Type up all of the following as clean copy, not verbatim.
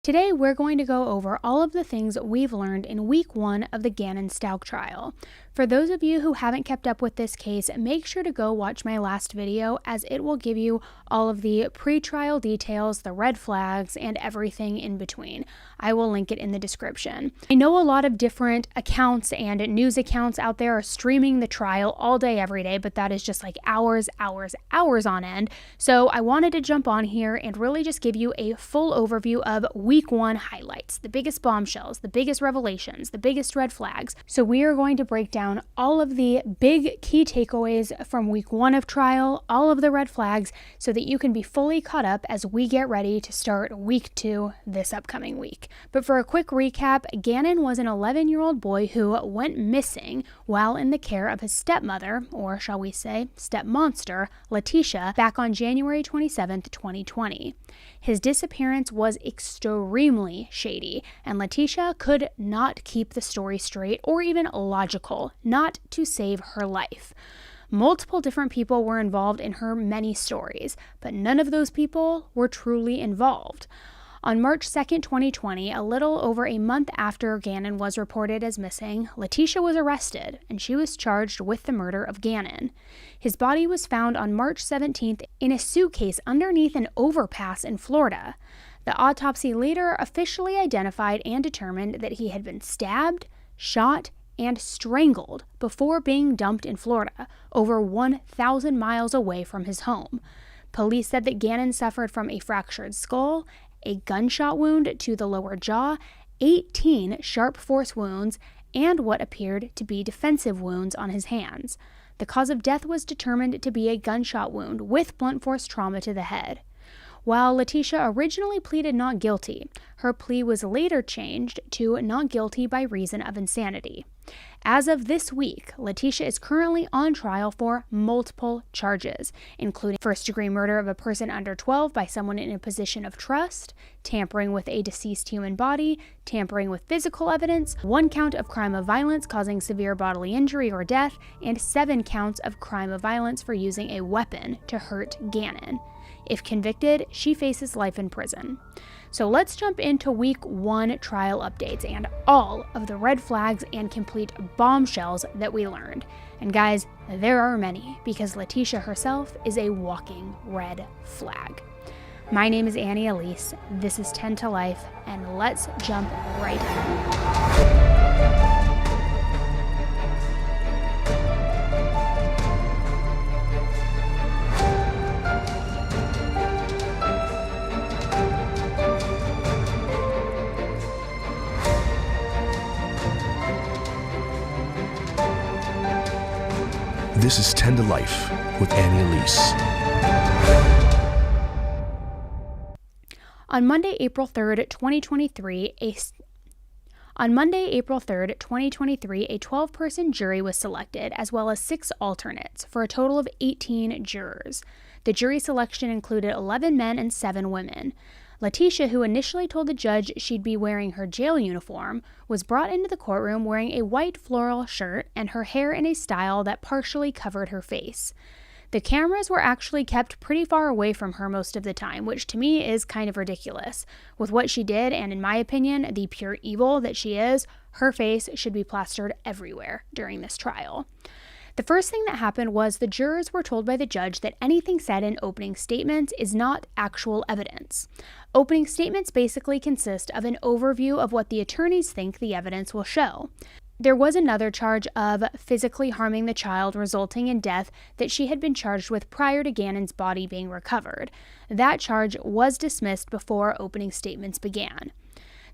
Today, we're going to go over all of the things we've learned in week 1 of the Gannon Stauch trial. For those of you who haven't kept up with this case, make sure to go watch my last video, as it will give you all of the pre-trial details, the red flags, and everything in between. I will link it in the description. I know a lot of different accounts and news accounts out there are streaming the trial all day, every day, but that is just like hours on end. So I wanted to jump on here and really just give you a full overview of week 1 highlights, the biggest bombshells, the biggest revelations, the biggest red flags. So we are going to break down all of the big key takeaways from week 1 of trial, all of the red flags, so that you can be fully caught up as we get ready to start week 2 this upcoming week. But for a quick recap, Gannon was an 11-year-old boy who went missing while in the care of his stepmother, or shall we say stepmonster, Letecia, back on January 27th, 2020. His disappearance was extremely shady, and Letecia could not keep the story straight or even logical, not to save her life. Multiple different people were involved in her many stories, but none of those people were truly involved. On March 2nd, 2020, a little over a month after Gannon was reported as missing, Letecia was arrested, and she was charged with the murder of Gannon. His body was found on March 17th in a suitcase underneath an overpass in Florida. The autopsy later officially identified and determined that he had been stabbed, shot, and strangled before being dumped in Florida, over 1,000 miles away from his home. Police said that Gannon suffered from a fractured skull, a gunshot wound to the lower jaw, 18 sharp force wounds, and what appeared to be defensive wounds on his hands. The cause of death was determined to be a gunshot wound with blunt force trauma to the head. While Letecia originally pleaded not guilty, her plea was later changed to not guilty by reason of insanity. As of this week, Letecia is currently on trial for multiple charges, including first-degree murder of a person under 12 by someone in a position of trust, tampering with a deceased human body, tampering with physical evidence, 1 count of crime of violence causing severe bodily injury or death, and 7 counts of crime of violence for using a weapon to hurt Gannon. If convicted, she faces life in prison. So let's jump into week 1 trial updates and all of the red flags and complete bombshells that we learned. And guys, there are many, because Letecia herself is a walking red flag. My name is Elise, this is 10 to Life, and let's jump right in. This is 10 to Life with Elise. On Monday, April 3rd, 2023, a 12-person jury was selected, as well as 6 alternates, for a total of 18 jurors. The jury selection included 11 men and 7 women. Letecia, who initially told the judge she'd be wearing her jail uniform, was brought into the courtroom wearing a white floral shirt and her hair in a style that partially covered her face. The cameras were actually kept pretty far away from her most of the time, which to me is kind of ridiculous. With what she did, and in my opinion, the pure evil that she is, her face should be plastered everywhere during this trial. The first thing that happened was the jurors were told by the judge that anything said in opening statements is not actual evidence. Opening statements basically consist of an overview of what the attorneys think the evidence will show. There was another charge of physically harming the child resulting in death that she had been charged with prior to Gannon's body being recovered. That charge was dismissed before opening statements began.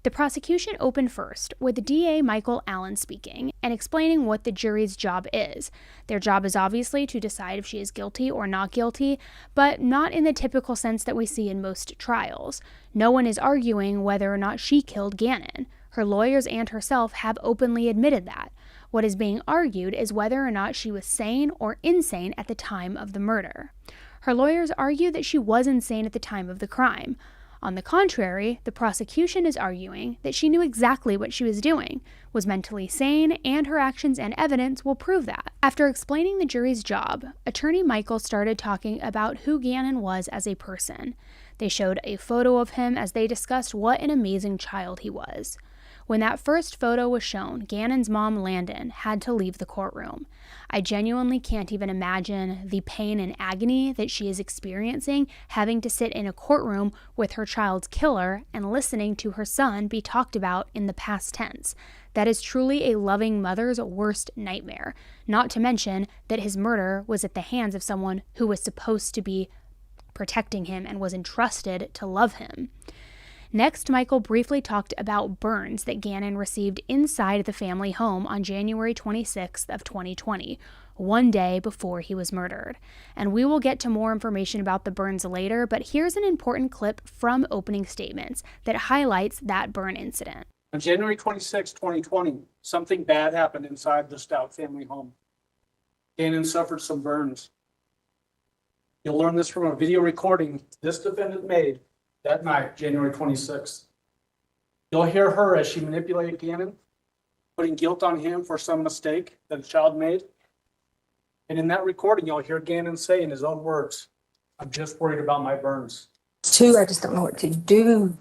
The prosecution opened first, with DA Michael Allen speaking and explaining what the jury's job is. Their job is obviously to decide if she is guilty or not guilty, but not in the typical sense that we see in most trials. No one is arguing whether or not she killed Gannon. Her lawyers and herself have openly admitted that. What is being argued is whether or not she was sane or insane at the time of the murder. Her lawyers argue that she was insane at the time of the crime. On the contrary, the prosecution is arguing that she knew exactly what she was doing, was mentally sane, and her actions and evidence will prove that. After explaining the jury's job, Attorney Michael started talking about who Gannon was as a person. They showed a photo of him as they discussed what an amazing child he was. When that first photo was shown, Gannon's mom, Landon, had to leave the courtroom. I genuinely can't even imagine the pain and agony that she is experiencing having to sit in a courtroom with her child's killer and listening to her son be talked about in the past tense. That is truly a loving mother's worst nightmare, not to mention that his murder was at the hands of someone who was supposed to be protecting him and was entrusted to love him. Next, Michael briefly talked about burns that Gannon received inside the family home on January 26th of 2020, one day before he was murdered. And we will get to more information about the burns later, but here's an important clip from opening statements that highlights that burn incident. On January 26, 2020, something bad happened inside the Stauch family home. Gannon suffered some burns. You'll learn this from a video recording this defendant made that night, January 26th. You'll hear her as she manipulated Gannon, putting guilt on him for some mistake that a child made. And in that recording, you'll hear Gannon say in his own words, "I'm just worried about my burns." I just don't know what to do.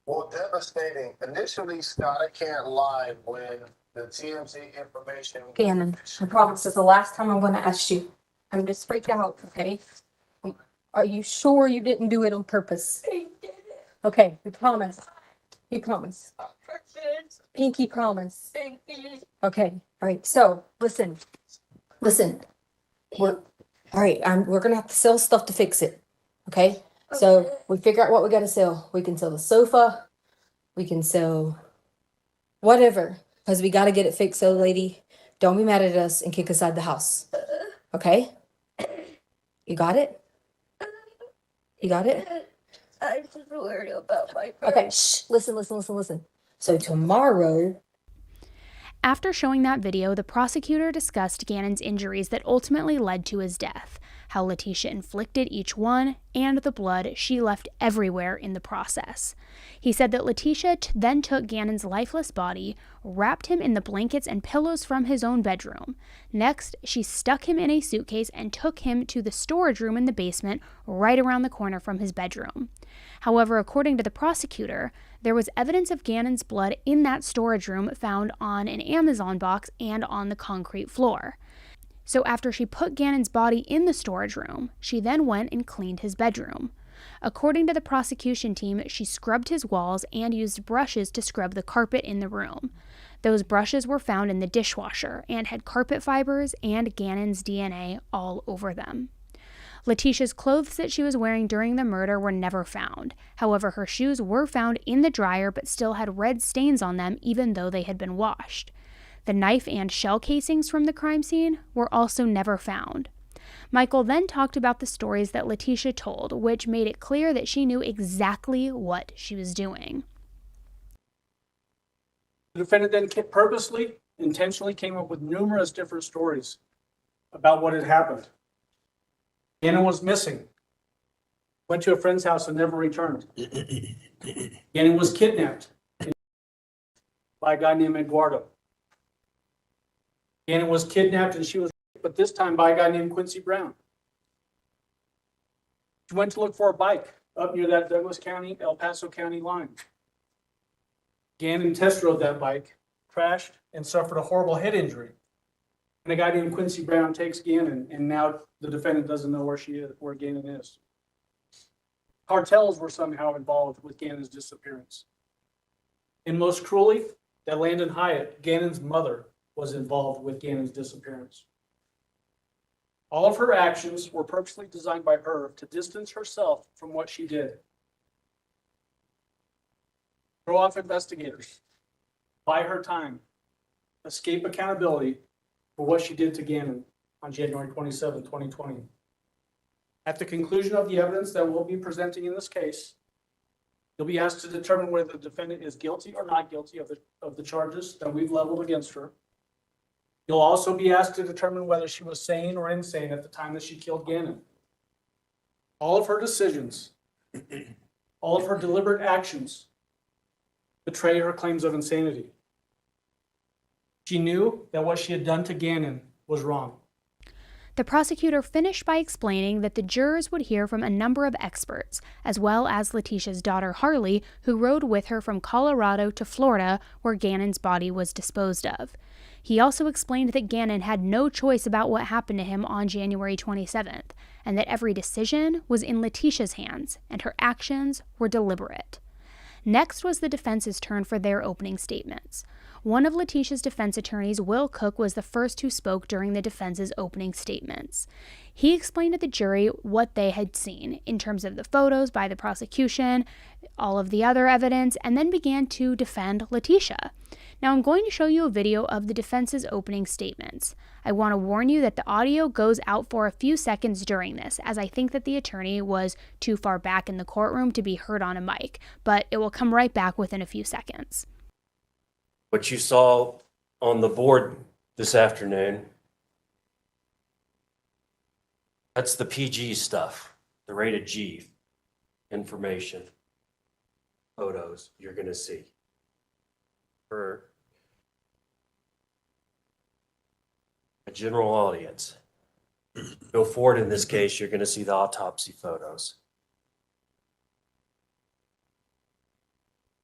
Well, devastating. Initially, Scott, I can't lie, when the TMZ information. Gannon, I promise this is the last time I'm gonna ask you. I'm just freaked out, okay? Are you sure you didn't do it on purpose? I did it. Okay, we promise. You promise. Pinky promise. Okay, all right, so listen. We're gonna have to sell stuff to fix it, okay? So we figure out what we gotta sell. We can sell the sofa, we can sell whatever, because we gotta get it fixed. So lady, don't be mad at us and kick us out the house. Okay? You got it? You got it? I'm just worried about my Okay, shh, listen. So tomorrow. After showing that video, the prosecutor discussed Gannon's injuries that ultimately led to his death, how Letecia inflicted each one, and the blood she left everywhere in the process. He said that Letecia then took Gannon's lifeless body, wrapped him in the blankets and pillows from his own bedroom. Next, she stuck him in a suitcase and took him to the storage room in the basement right around the corner from his bedroom. However, according to the prosecutor, there was evidence of Gannon's blood in that storage room found on an Amazon box and on the concrete floor. So after she put Gannon's body in the storage room, she then went and cleaned his bedroom. According to the prosecution team, she scrubbed his walls and used brushes to scrub the carpet in the room. Those brushes were found in the dishwasher and had carpet fibers and Gannon's DNA all over them. Letecia's clothes that she was wearing during the murder were never found. However, her shoes were found in the dryer but still had red stains on them even though they had been washed. The knife and shell casings from the crime scene were also never found. Michael then talked about the stories that Letecia told, which made it clear that she knew exactly what she was doing. The defendant then purposely, intentionally came up with numerous different stories about what had happened. Gannon was missing, went to a friend's house and never returned. Gannon was kidnapped by a guy named Eduardo. Gannon was kidnapped and she was, but this time by a guy named Quincy Brown. She went to look for a bike up near that Douglas County, El Paso County line. Gannon test rode that bike, crashed, and suffered a horrible head injury. And a guy named Quincy Brown takes Gannon, and now the defendant doesn't know where Gannon is. Cartels were somehow involved with Gannon's disappearance. And most cruelly, that Landon Hyatt, Gannon's mother, was involved with Gannon's disappearance. All of her actions were purposely designed by her to distance herself from what she did. Throw off investigators, buy her time, escape accountability for what she did to Gannon on January 27, 2020. At the conclusion of the evidence that we'll be presenting in this case, you'll be asked to determine whether the defendant is guilty or not guilty of the charges that we've leveled against her. You'll also be asked to determine whether she was sane or insane at the time that she killed Gannon. All of her decisions, all of her deliberate actions betray her claims of insanity. She knew that what she had done to Gannon was wrong. The prosecutor finished by explaining that the jurors would hear from a number of experts, as well as Letecia's daughter Harley, who rode with her from Colorado to Florida, where Gannon's body was disposed of. He also explained that Gannon had no choice about what happened to him on January 27th, and that every decision was in Letecia's hands, and her actions were deliberate. Next was the defense's turn for their opening statements. One of Letecia's defense attorneys, Will Cook, was the first who spoke during the defense's opening statements. He explained to the jury what they had seen in terms of the photos by the prosecution, all of the other evidence, and then began to defend Letecia. Now I'm going to show you a video of the defense's opening statements. I want to warn you that the audio goes out for a few seconds during this, as I think that the attorney was too far back in the courtroom to be heard on a mic, but it will come right back within a few seconds. What you saw on the board this afternoon, that's the PG stuff, the rated G information, photos you're going to see. For a general audience. Go forward in this case, you're going to see the autopsy photos.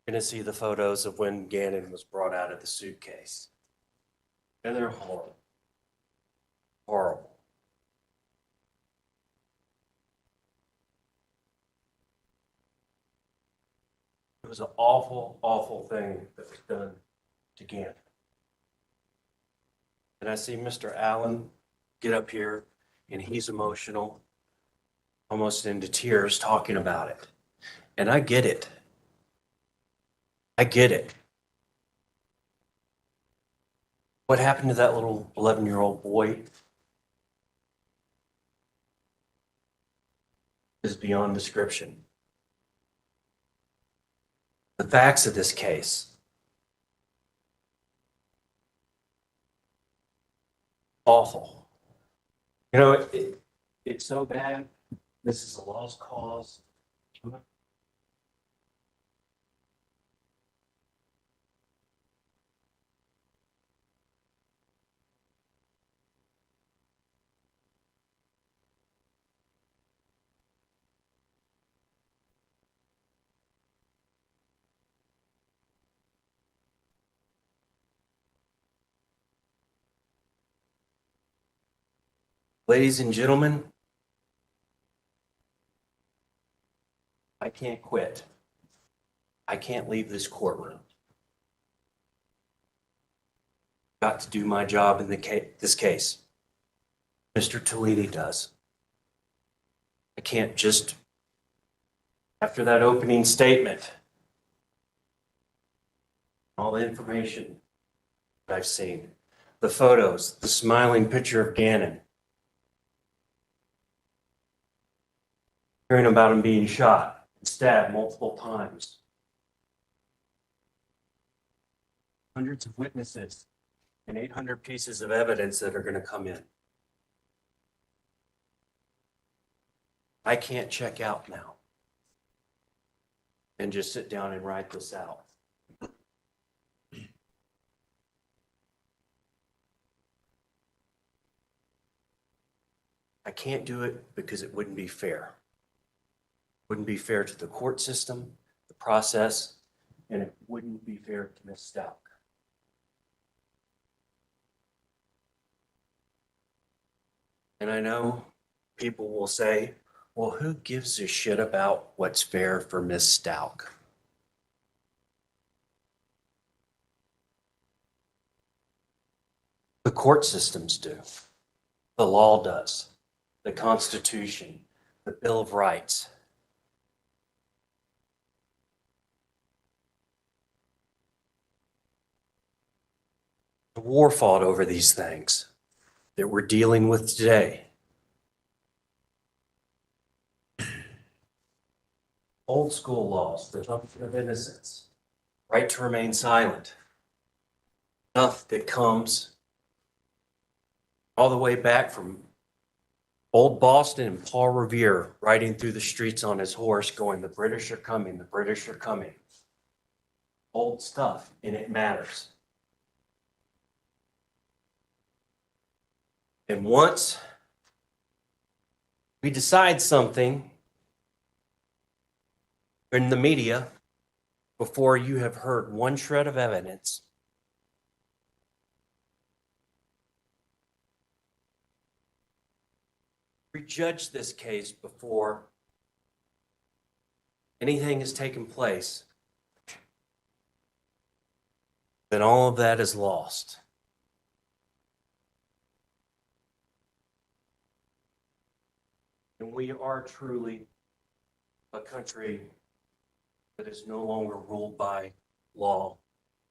You're going to see the photos of when Gannon was brought out of the suitcase. And they're horrible. Horrible. It was an awful, awful thing that was done to Gannon. And I see Mr. Allen get up here, and he's emotional, almost into tears, talking about it. And I get it. I get it. What happened to that little 11-year-old boy is beyond description. The facts of this case. Awful. You know, it's so bad. This is a lost cause. Ladies and gentlemen, I can't quit. I can't leave this courtroom. Got to do my job in this case. Mr. Toledo does. I can't just, after that opening statement, all the information that I've seen, the photos, the smiling picture of Gannon, hearing about him being shot and stabbed multiple times. Hundreds of witnesses and 800 pieces of evidence that are going to come in. I can't check out now and just sit down and write this out. I can't do it because it wouldn't be fair. Wouldn't be fair to the court system, the process, and it wouldn't be fair to Ms. Stauch. And I know people will say, well, who gives a shit about what's fair for Ms. Stauch? The court systems do. The law does. The Constitution, the Bill of Rights. The war fought over these things that we're dealing with today. Old school laws, the presumption of innocence, right to remain silent, stuff that comes all the way back from old Boston and Paul Revere riding through the streets on his horse going, the British are coming, the British are coming. Old stuff, and it matters. And once we decide something in the media, before you have heard one shred of evidence, prejudge this case before anything has taken place, then all of that is lost. And we are truly a country that is no longer ruled by law,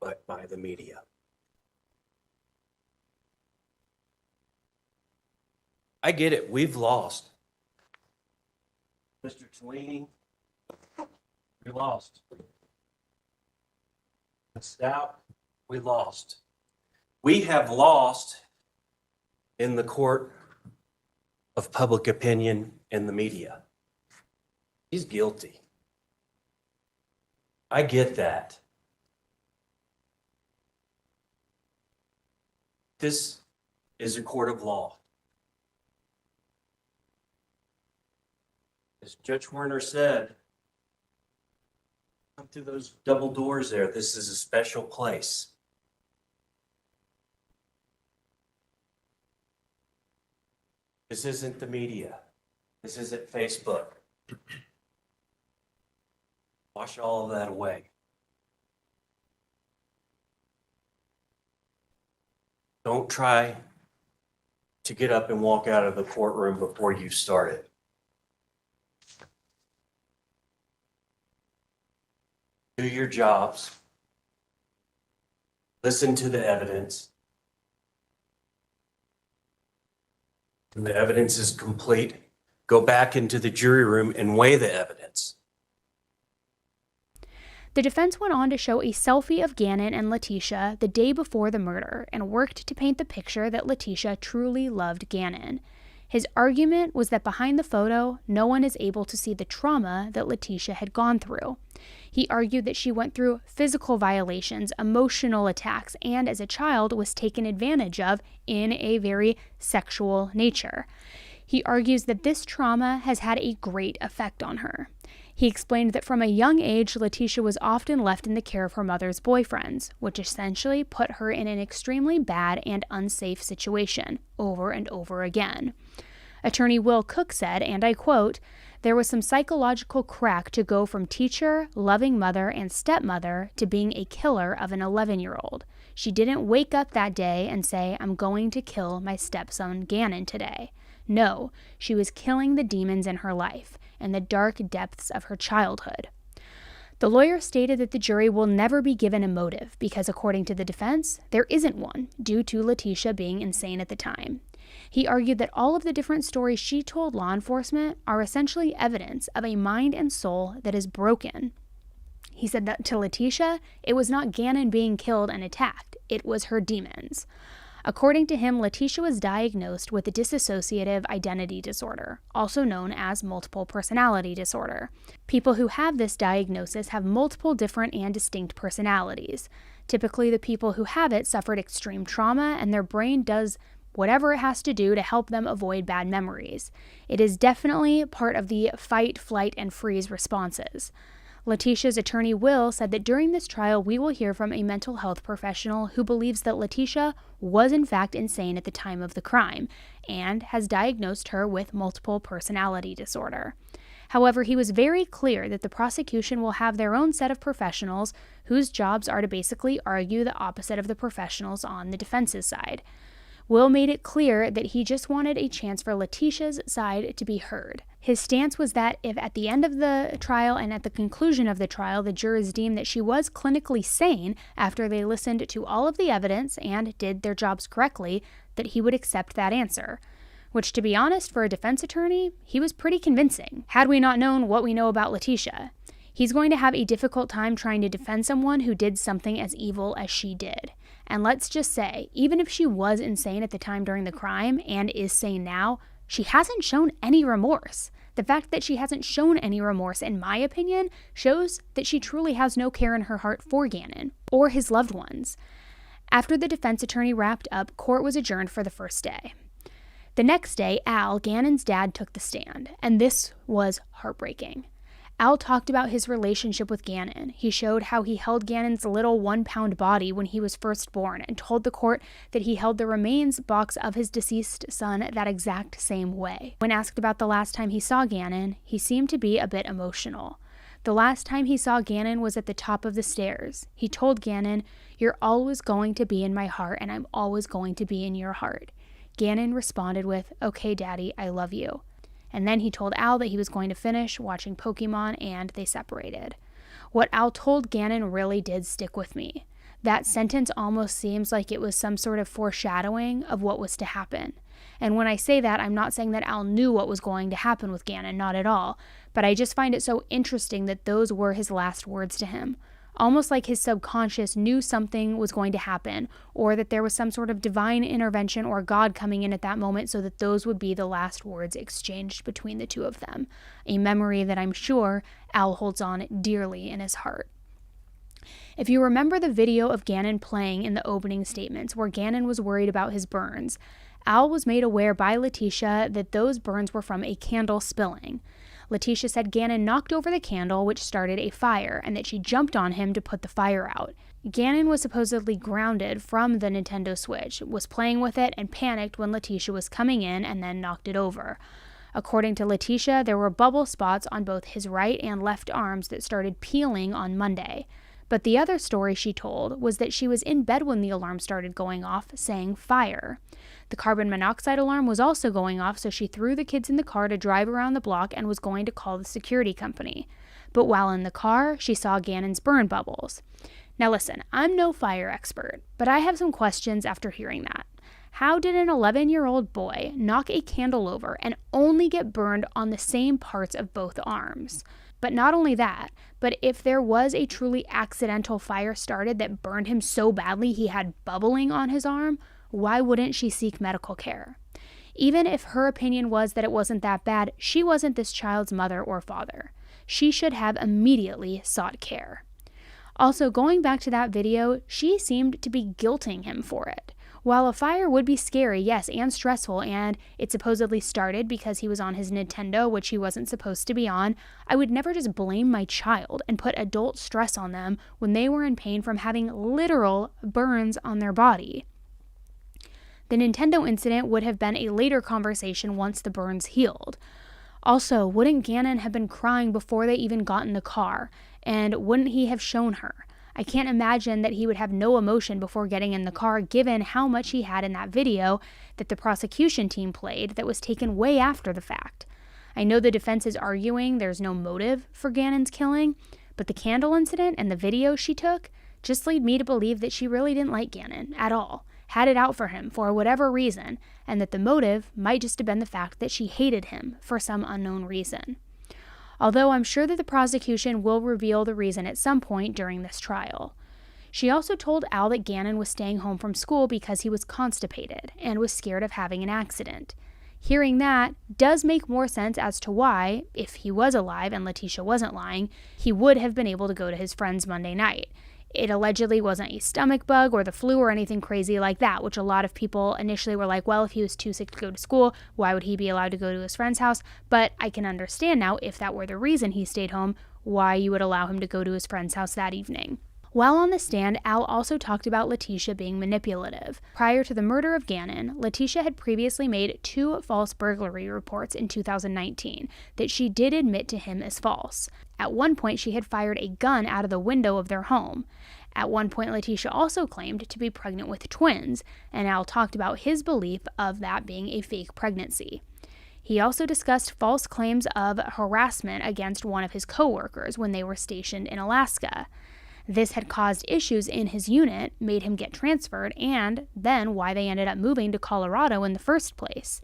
but by the media. I get it, we've lost. Mr. Tellini, we lost. Stauch, we lost. We have lost in the court of public opinion and the media. He's guilty. I get that. This is a court of law. As Judge Werner said, come through those double doors there. This is a special place. This isn't the media. This isn't Facebook. Wash all of that away. Don't try to get up and walk out of the courtroom before you start it. Do your jobs. Listen to the evidence. When the evidence is complete, go back into the jury room and weigh the evidence. The defense went on to show a selfie of Gannon and Letecia the day before the murder and worked to paint the picture that Letecia truly loved Gannon. His argument was that behind the photo, no one is able to see the trauma that Letecia had gone through. He argued that she went through physical violations, emotional attacks, and as a child was taken advantage of in a very sexual nature. He argues that this trauma has had a great effect on her. He explained that from a young age, Letecia was often left in the care of her mother's boyfriends, which essentially put her in an extremely bad and unsafe situation over and over again. Attorney Will Cook said, and I quote, "There was some psychological crack to go from teacher, loving mother, and stepmother to being a killer of an 11-year-old. She didn't wake up that day and say, I'm going to kill my stepson Gannon today. No, she was killing the demons in her life and the dark depths of her childhood." The lawyer stated that the jury will never be given a motive because, according to the defense, there isn't one due to Letecia being insane at the time. He argued that all of the different stories she told law enforcement are essentially evidence of a mind and soul that is broken. He said that to Letecia, it was not Gannon being killed and attacked, it was her demons. According to him, Letecia was diagnosed with a dissociative identity disorder, also known as multiple personality disorder. People who have this diagnosis have multiple different and distinct personalities. Typically, the people who have it suffered extreme trauma, and their brain does whatever it has to do to help them avoid bad memories. It is definitely part of the fight, flight, and freeze responses. Letecia's attorney Will said that during this trial, we will hear from a mental health professional who believes that Letecia was in fact insane at the time of the crime and has diagnosed her with multiple personality disorder. However, he was very clear that the prosecution will have their own set of professionals whose jobs are to basically argue the opposite of the professionals on the defense's side. Will made it clear that he just wanted a chance for Letecia's side to be heard. His stance was that if at the end of the trial and at the conclusion of the trial, the jurors deemed that she was clinically sane after they listened to all of the evidence and did their jobs correctly, that he would accept that answer. Which, to be honest, for a defense attorney, he was pretty convincing, had we not known what we know about Letecia. He's going to have a difficult time trying to defend someone who did something as evil as she did. And let's just say, even if she was insane at the time during the crime and is sane now, she hasn't shown any remorse. The fact that she hasn't shown any remorse, in my opinion, shows that she truly has no care in her heart for Gannon or his loved ones. After the defense attorney wrapped up, court was adjourned for the first day. The next day, Al, Gannon's dad, took the stand, and this was heartbreaking. Al talked about his relationship with Gannon. He showed how he held Gannon's little 1-pound body when he was first born and told the court that he held the remains box of his deceased son that exact same way. When asked about the last time he saw Gannon, he seemed to be a bit emotional. The last time he saw Gannon was at the top of the stairs. He told Gannon, "You're always going to be in my heart, and I'm always going to be in your heart." Gannon responded with, "Okay, Daddy, I love you." And then he told Al that he was going to finish watching Pokemon, and they separated. What Al told Gannon really did stick with me. That sentence almost seems like it was some sort of foreshadowing of what was to happen. And when I say that, I'm not saying that Al knew what was going to happen with Gannon, not at all. But I just find it so interesting that those were his last words to him. Almost like his subconscious knew something was going to happen, or that there was some sort of divine intervention or God coming in at that moment so that those would be the last words exchanged between the two of them. A memory that I'm sure Al holds on dearly in his heart. If you remember the video of Gannon playing in the opening statements where Gannon was worried about his burns, Al was made aware by Letecia that those burns were from a candle spilling. Letecia said Gannon knocked over the candle, which started a fire, and that she jumped on him to put the fire out. Gannon was supposedly grounded from the Nintendo Switch, was playing with it, and panicked when Letecia was coming in and then knocked it over. According to Letecia, there were bubble spots on both his right and left arms that started peeling on Monday. But the other story she told was that she was in bed when the alarm started going off, saying fire. The carbon monoxide alarm was also going off, so she threw the kids in the car to drive around the block and was going to call the security company. But while in the car, she saw Gannon's burn bubbles. Now listen, I'm no fire expert, but I have some questions after hearing that. How did an 11-year-old boy knock a candle over and only get burned on the same parts of both arms? But not only that, but if there was a truly accidental fire started that burned him so badly he had bubbling on his arm, why wouldn't she seek medical care? Even if her opinion was that it wasn't that bad, she wasn't this child's mother or father. She should have immediately sought care. Also, going back to that video, she seemed to be guilting him for it. While a fire would be scary, yes, and stressful, and it supposedly started because he was on his Nintendo, which he wasn't supposed to be on, I would never just blame my child and put adult stress on them when they were in pain from having literal burns on their body. The Nintendo incident would have been a later conversation once the burns healed. Also, wouldn't Gannon have been crying before they even got in the car? And wouldn't he have shown her? I can't imagine that he would have no emotion before getting in the car, given how much he had in that video that the prosecution team played that was taken way after the fact. I know the defense is arguing there's no motive for Gannon's killing, but the candle incident and the video she took just lead me to believe that she really didn't like Gannon at all, had it out for him for whatever reason, and that the motive might just have been the fact that she hated him for some unknown reason. Although I'm sure that the prosecution will reveal the reason at some point during this trial. She also told Al that Gannon was staying home from school because he was constipated and was scared of having an accident. Hearing that does make more sense as to why, if he was alive and Letecia wasn't lying, he would have been able to go to his friends Monday night. It allegedly wasn't a stomach bug or the flu or anything crazy like that, which a lot of people initially were like, well, if he was too sick to go to school, why would he be allowed to go to his friend's house? But I can understand now, if that were the reason he stayed home, why you would allow him to go to his friend's house that evening. While on the stand, Al also talked about Letecia being manipulative. Prior to the murder of Gannon, Letecia had previously made 2 false burglary reports in 2019 that she did admit to him as false. At one point, she had fired a gun out of the window of their home. At one point, Letecia also claimed to be pregnant with twins, and Al talked about his belief of that being a fake pregnancy. He also discussed false claims of harassment against one of his coworkers when they were stationed in Alaska. This had caused issues in his unit, made him get transferred, and then why they ended up moving to Colorado in the first place.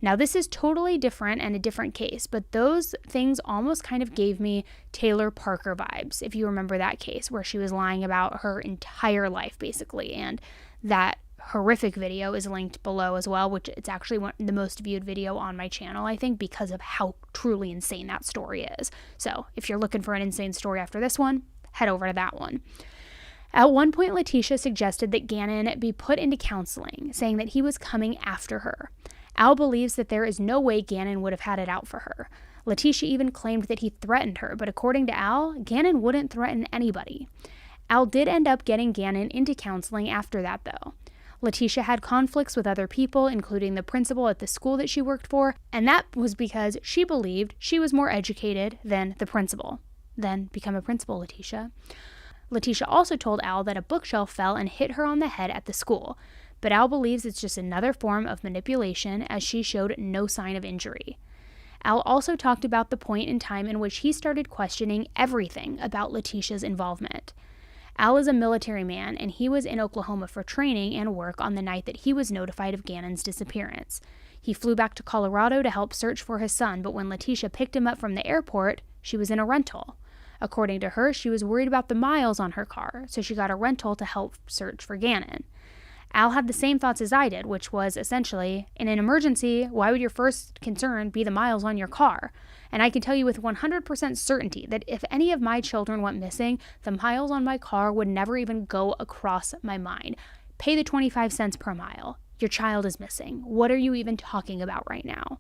Now, this is totally different and a different case, but those things almost kind of gave me Taylor Parker vibes, if you remember that case, where she was lying about her entire life, basically, and that horrific video is linked below as well, which it's actually the most viewed video on my channel, I think, because of how truly insane that story is. So, if you're looking for an insane story after this one, head over to that one. At one point, Letecia suggested that Gannon be put into counseling, saying that he was coming after her. Al believes that there is no way Gannon would have had it out for her. Letecia even claimed that he threatened her, but according to Al, Gannon wouldn't threaten anybody. Al did end up getting Gannon into counseling after that, though. Letecia had conflicts with other people, including the principal at the school that she worked for, and that was because she believed she was more educated than the principal. Then become a principal, Letecia. Letecia also told Al that a bookshelf fell and hit her on the head at the school, but Al believes it's just another form of manipulation, as she showed no sign of injury. Al also talked about the point in time in which he started questioning everything about Letecia's involvement. Al is a military man, and he was in Oklahoma for training and work on the night that he was notified of Gannon's disappearance. He flew back to Colorado to help search for his son, but when Letecia picked him up from the airport, she was in a rental. According to her, she was worried about the miles on her car, so she got a rental to help search for Gannon. Al had the same thoughts as I did, which was essentially, in an emergency, why would your first concern be the miles on your car? And I can tell you with 100% certainty that if any of my children went missing, the miles on my car would never even go across my mind. Pay the 25 cents per mile. Your child is missing. What are you even talking about right now?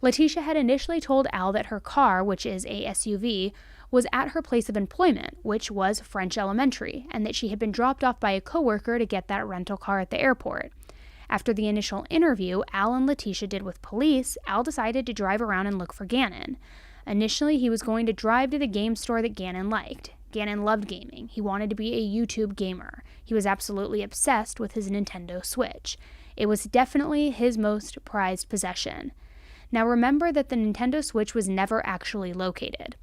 Letecia had initially told Al that her car, which is a SUV, was at her place of employment, which was French Elementary, and that she had been dropped off by a coworker to get that rental car at the airport. After the initial interview Al and Letecia did with police, Al decided to drive around and look for Gannon. Initially, he was going to drive to the game store that Gannon liked. Gannon loved gaming. He wanted to be a YouTube gamer. He was absolutely obsessed with his Nintendo Switch. It was definitely his most prized possession. Now remember that the Nintendo Switch was never actually located.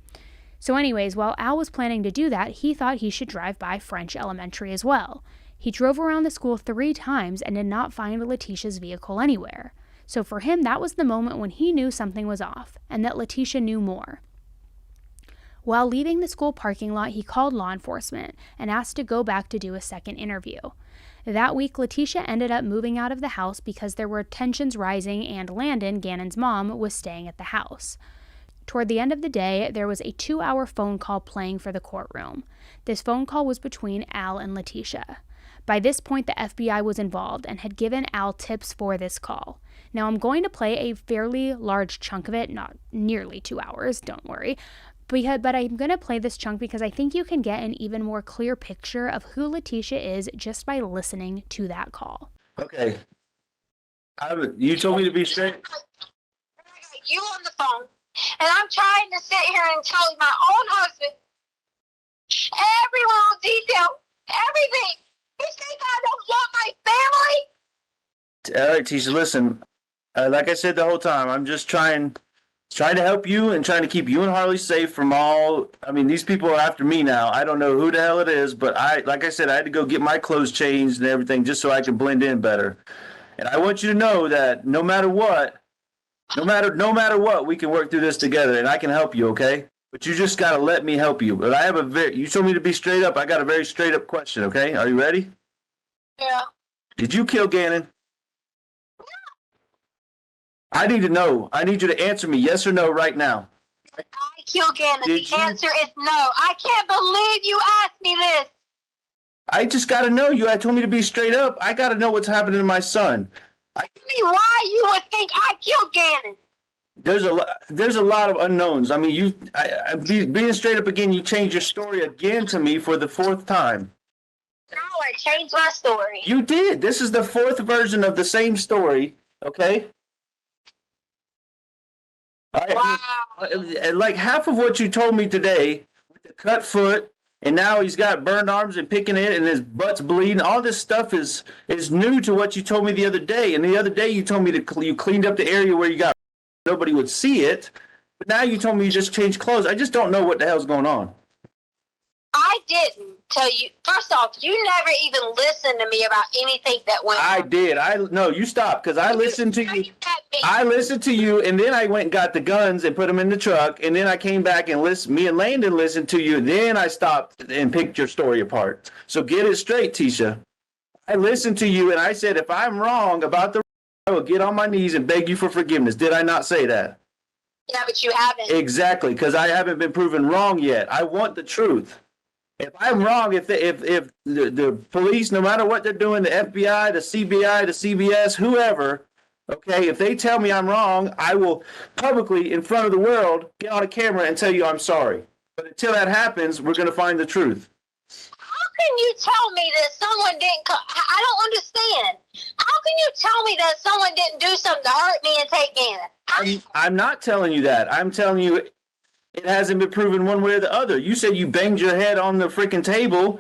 So anyways, while Al was planning to do that, he thought he should drive by French Elementary as well. He drove around the school 3 times and did not find Letecia's vehicle anywhere. So for him, that was the moment when he knew something was off, and that Letecia knew more. While leaving the school parking lot, he called law enforcement and asked to go back to do a second interview. That week, Letecia ended up moving out of the house because there were tensions rising and Landon, Gannon's mom, was staying at the house. Toward the end of the day, there was a 2-hour phone call playing for the courtroom. This phone call was between Al and Letecia. By this point, the FBI was involved and had given Al tips for this call. Now, I'm going to play a fairly large chunk of it, not nearly 2 hours, don't worry, but I'm going to play this chunk because I think you can get an even more clear picture of who Letecia is just by listening to that call. Okay. You told me to be straight. I got you on the phone, and I'm trying to sit here and tell my own husband every little detail, everything. You think I don't want my family? All right, Tisha, listen. Like I said the whole time, I'm just trying to help you and trying to keep you and Harley safe from all. I mean, these people are after me now. I don't know who the hell it is, but like I said, I had to go get my clothes changed and everything just so I can blend in better. And I want you to know that no matter what, we can work through this together, and I can help you, okay? But you just gotta let me help you. But I have you told me to be straight up. I got a very straight up question, okay? Are you ready? Yeah. Did you kill Gannon? I need to know. I need you to answer me yes or no right now. I killed Gannon. Did The you? answer is no. I can't believe you asked me this. I just gotta know you. I told me to be straight up. I gotta know what's happening to my son. Tell me why you would think I killed Gannon. There's a lot of unknowns. I mean, being straight up again, you changed your story again to me for the 4th time. No, I changed my story. You did. This is the 4th version of the same story, okay? Wow. Like half of what you told me today, with the cut foot, and now he's got burned arms and picking it, and his butt's bleeding. All this stuff is new to what you told me the other day. And the other day you told me you cleaned up the area where you got nobody would see it. But now you told me you just changed clothes. I just don't know what the hell's going on. I didn't tell you. First off, you never even listened to me about anything that went I on. did. No, you stopped because I listened to you. I listened to you, and then I went and got the guns and put them in the truck, and then I came back and me and Landon listened to you, and then I stopped and picked your story apart. So get it straight, Tisha. I listened to you, and I said, if I'm wrong about I will get on my knees and beg you for forgiveness. Did I not say that? Yeah, but you haven't. Exactly, because I haven't been proven wrong yet. I want the truth. If I'm wrong, if the police, no matter what they're doing, the FBI, the CBI, the CBS, whoever, Okay, if they tell me I'm wrong, I will publicly, in front of the world, get on a camera and tell you I'm sorry. But until that happens, we're going to find the truth. How can you tell me that someone didn't I don't understand. How can you tell me that someone didn't do something to hurt me and take Gannon? I'm not telling you that. I'm telling you it hasn't been proven one way or the other. You said you banged your head on the freaking table.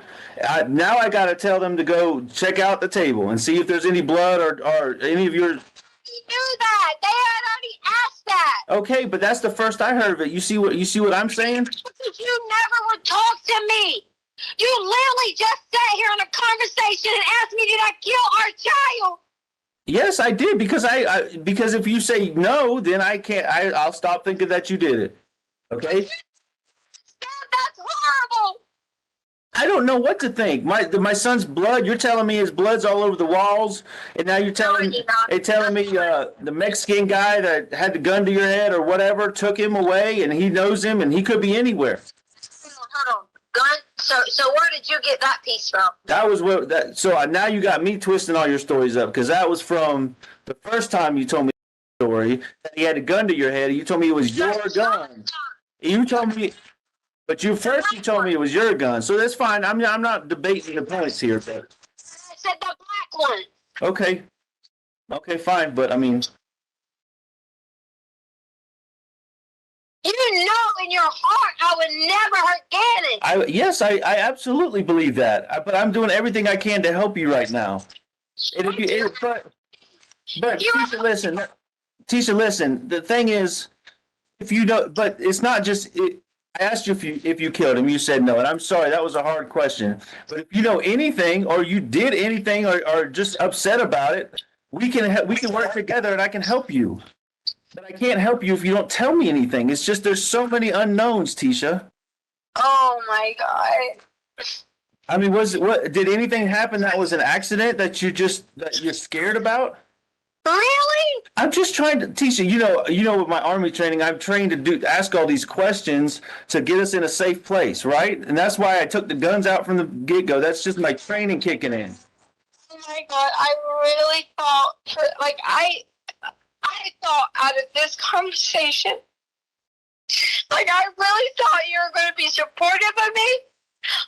Now I got to tell them to go check out the table and see if there's any blood or any of your... You knew that. They had already asked that. Okay, but that's the first I heard of it. You see what I'm saying? Because you never would talk to me. You literally just sat here in a conversation and asked me, did I kill our child? Yes, I did, because because if you say no, then I'll stop thinking that you did it. Okay? That's horrible. I don't know what to think. My son's blood. You're telling me his blood's all over the walls, and now you're telling me the Mexican guy that had the gun to your head or whatever took him away, and he knows him, and he could be anywhere. Hold on. Gun. So where did you get that piece from? That was what that. So now you got me twisting all your stories up, because that was from the first time you told me the story that he had a gun to your head. You told me it was your gun. You told me. But you told me it was your gun, so that's fine. I'm not debating the points here, but I said the black one. Okay, fine. But I mean, you know in your heart I would never hurt Gannon. I absolutely believe that. But I'm doing everything I can to help you right now. And if you, but Tisha, listen. The thing is, if you don't, but it's not just. I asked you if you killed him. You said no, and I'm sorry. That was a hard question. But if you know anything, or you did anything, or just upset about it, we can work together, and I can help you. But I can't help you if you don't tell me anything. It's just there's so many unknowns, Tisha. Oh my God. I mean, did anything happen that was an accident that you're scared about? Really? I'm just trying to, Tisha, you know, with my Army training, I'm trained to ask all these questions to get us in a safe place, right? And that's why I took the guns out from the get-go. That's just my training kicking in. Oh my God, I really thought, I thought out of this conversation, I really thought you were going to be supportive of me.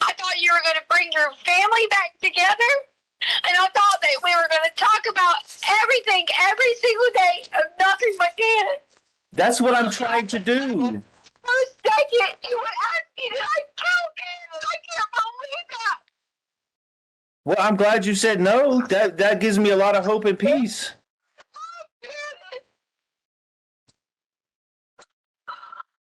I thought you were going to bring your family back together. And I thought that we were going to talk about everything every single day of nothing but Gannon. That's what I'm trying to do. For a second, you would ask me, did I kill Gannon? I can't believe that. Well, I'm glad you said no. That gives me a lot of hope and peace.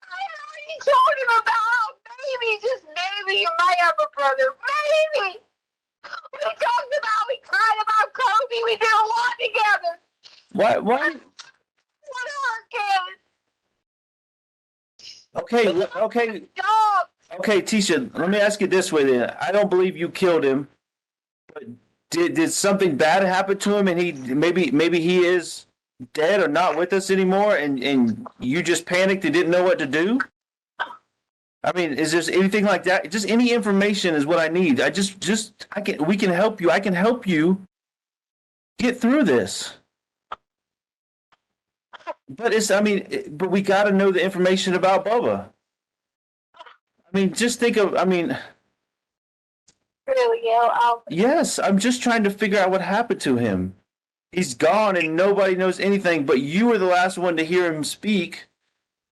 I already told him about how maybe, just maybe, you might have a brother. Maybe. We cried about Kobe. We did a lot together. What? What Okay. Okay, Tisha, let me ask you this way then. I don't believe you killed him, but did something bad happen to him, and he maybe he is dead or not with us anymore, and you just panicked and didn't know what to do? I mean, is there anything like that? Just any information is what I need. We can help you. I can help you get through this. But but we got to know the information about Bubba. I mean, just think of, Really, yeah. Yes, I'm just trying to figure out what happened to him. He's gone and nobody knows anything, but you were the last one to hear him speak.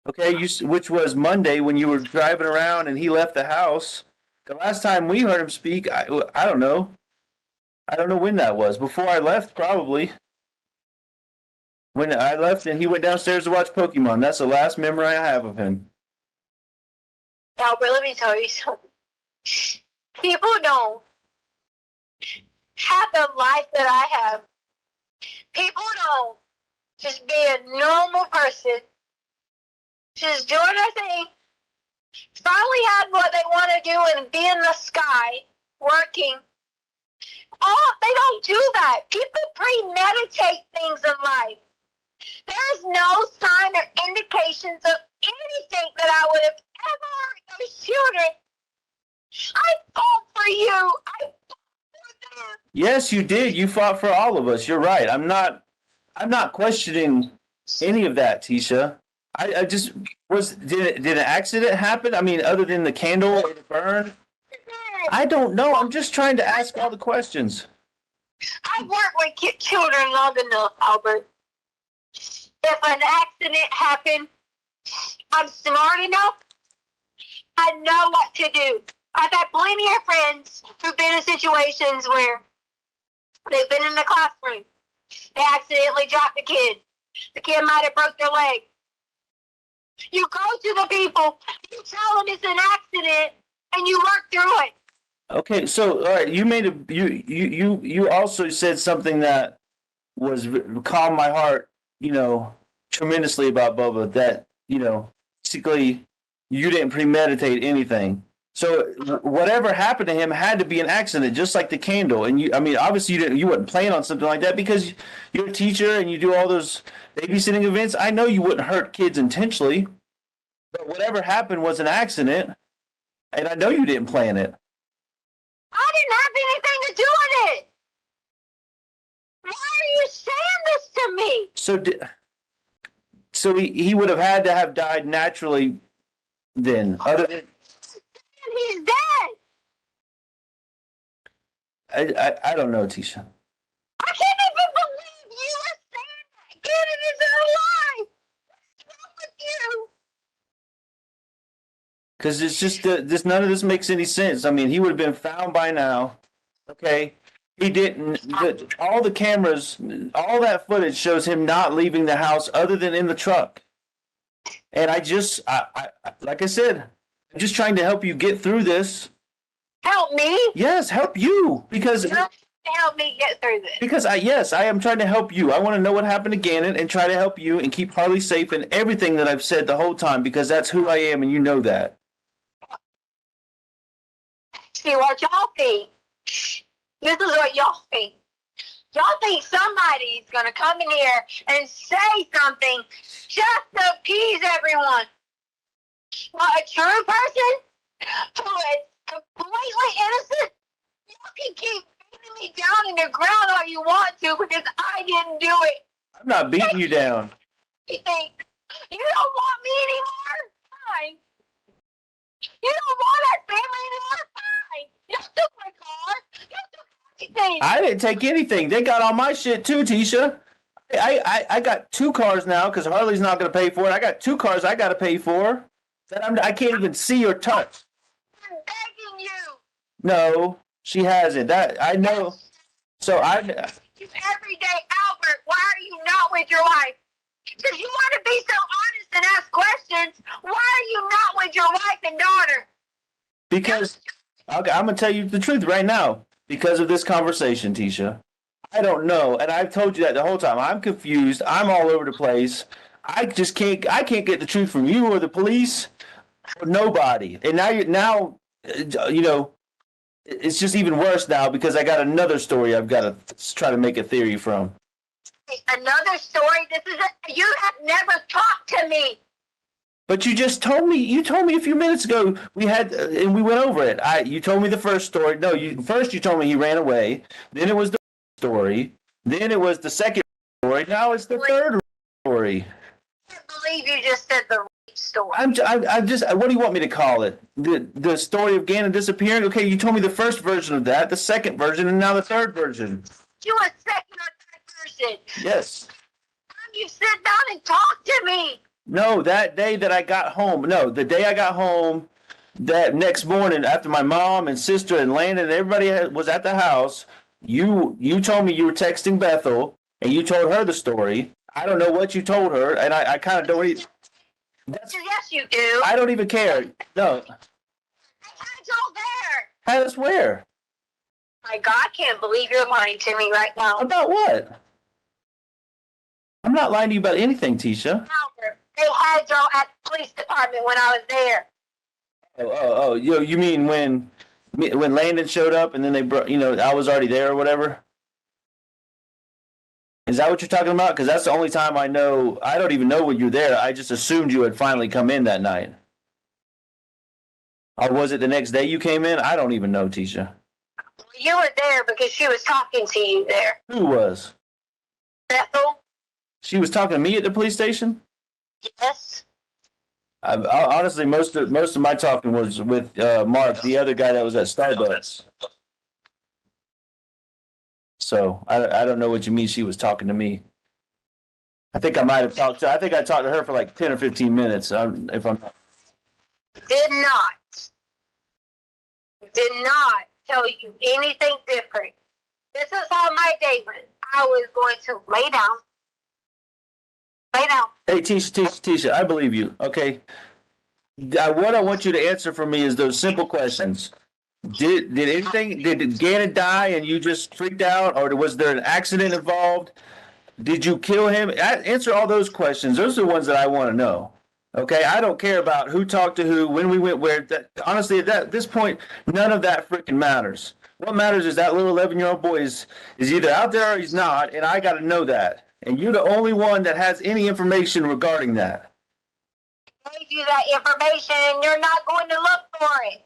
Okay, which was Monday when you were driving around and he left the house. The last time we heard him speak, I don't know. I don't know when that was. Before I left, probably. When I left and he went downstairs to watch Pokemon. That's the last memory I have of him. Now, but let me tell you something. People don't have the life that I have. People don't just be a normal person. Just doing their thing, finally have what they want to do and be in the sky, working. Oh, they don't do that. People premeditate things in life. There's no sign or indications of anything that I would have ever hurt those children. I fought for you. I fought for them. Yes, you did. You fought for all of us. You're right. I'm not I'm not questioning any of that, Tisha. I just did an accident happen? I mean, other than the candle or the burn? I don't know. I'm just trying to ask all the questions. I've worked with children long enough, Albert. If an accident happened, I'm smart enough. I know what to do. I've had plenty of friends who've been in situations where they've been in the classroom. They accidentally dropped the kid. The kid might have broke their leg. You go to the people, you tell them it's an accident, and you work through it. Okay, so all right, you also said something that was calmed my heart, tremendously about Bubba. That basically you didn't premeditate anything. So whatever happened to him had to be an accident, just like the candle. And obviously you wouldn't plan on something like that because you're a teacher and you do all those babysitting events. I know you wouldn't hurt kids intentionally, but whatever happened was an accident, and I know you didn't plan it. I didn't have anything to do with it. Why are you saying this to me? So he would have had to have died naturally then, other than. He's dead. I don't know, Tisha. I can't even believe you are saying that. Gannon isn't alive. What's wrong with you? Because it's just none of this makes any sense. I mean, he would have been found by now. Okay, he didn't. All the cameras, all that footage shows him not leaving the house other than in the truck. And I like I said, I'm just trying to help you get through this. Help me? Yes, help you because. Help me get through this. Because I am trying to help you. I want to know what happened to Gannon and try to help you and keep Harley safe and everything that I've said the whole time because that's who I am and you know that. See what y'all think. This is what y'all think. Y'all think somebody's gonna come in here and say something just to appease everyone. But a true person who is completely innocent, y'all can keep beating me down in the ground all you want to because I didn't do it. I'm not beating you down. You think you don't want me anymore? Fine. You don't want our family anymore? Fine. You took my car. You took everything. I didn't take anything. They got all my shit too, Tisha. I got 2 cars now because Harley's not going to pay for it. I got 2 cars I got to pay for that I can't even see or touch. I'm begging you. No, she hasn't. That I know. So Every day, Albert, why are you not with your wife? Because you want to be so honest and ask questions. Why are you not with your wife and daughter? because okay, I'm going to tell you the truth right now because of this conversation, Tisha. I don't know, and I've told you that the whole time. I'm confused. I'm all over the place. I can't get the truth from you or the police or nobody. And now it's just even worse now because I got another story I've got to try to make a theory from. Another story? You have never talked to me. But you just told me. You told me a few minutes ago we had and we went over it. You told me the first story. No, first you told me he ran away. Then it was the story. Then it was the second story. Now it's the third story. I can't believe you just said the rape story. I'm just. What do you want me to call it? The story of Gannon disappearing. Okay, you told me the first version of that, the second version, and now the third version. You a second or third person. Yes. You sit down and talk to me. No, that day that I got home. No, the day I got home, that next morning after my mom and sister and Landon and everybody was at the house, you told me you were texting Bethel and you told her the story. I don't know what you told her, and I kind of don't even. Yes, you do. I don't even care. No. I had y'all there. Had us where? My God, I can't believe you're lying to me right now. About what? I'm not lying to you about anything, Tisha. Albert, they had y'all at the police department when I was there. Oh, you mean when Landon showed up and then they brought, I was already there or whatever? Is that what you're talking about? Because that's the only time I know. I don't even know when you're there. I just assumed you had finally come in that night. Or was it the next day you came in? I don't even know, Tisha. You were there because she was talking to you there. Who was? Bethel. She was talking to me at the police station? Yes. Honestly, most of my talking was with Mark, the other guy that was at Starbucks. So I don't know what you mean she was talking to me. I think I might have talked to. I think I talked to her for like 10 or 15 minutes. If I'm Did not tell you anything different. This is how my day went. I was going to lay down. Lay down. Hey, Tisha, I believe you. Okay. What I want you to answer for me is those simple questions. Did Gannon die and you just freaked out, or was there an accident involved? Did you kill him? Answer all those questions. Those are the ones that I want to know. Okay, I don't care about who talked to who, when we went where. Honestly, at this point, none of that freaking matters. What matters is that little 11-year-old boy is either out there or he's not, and I got to know that. And you're the only one that has any information regarding that. I gave you that information, and you're not going to look for it.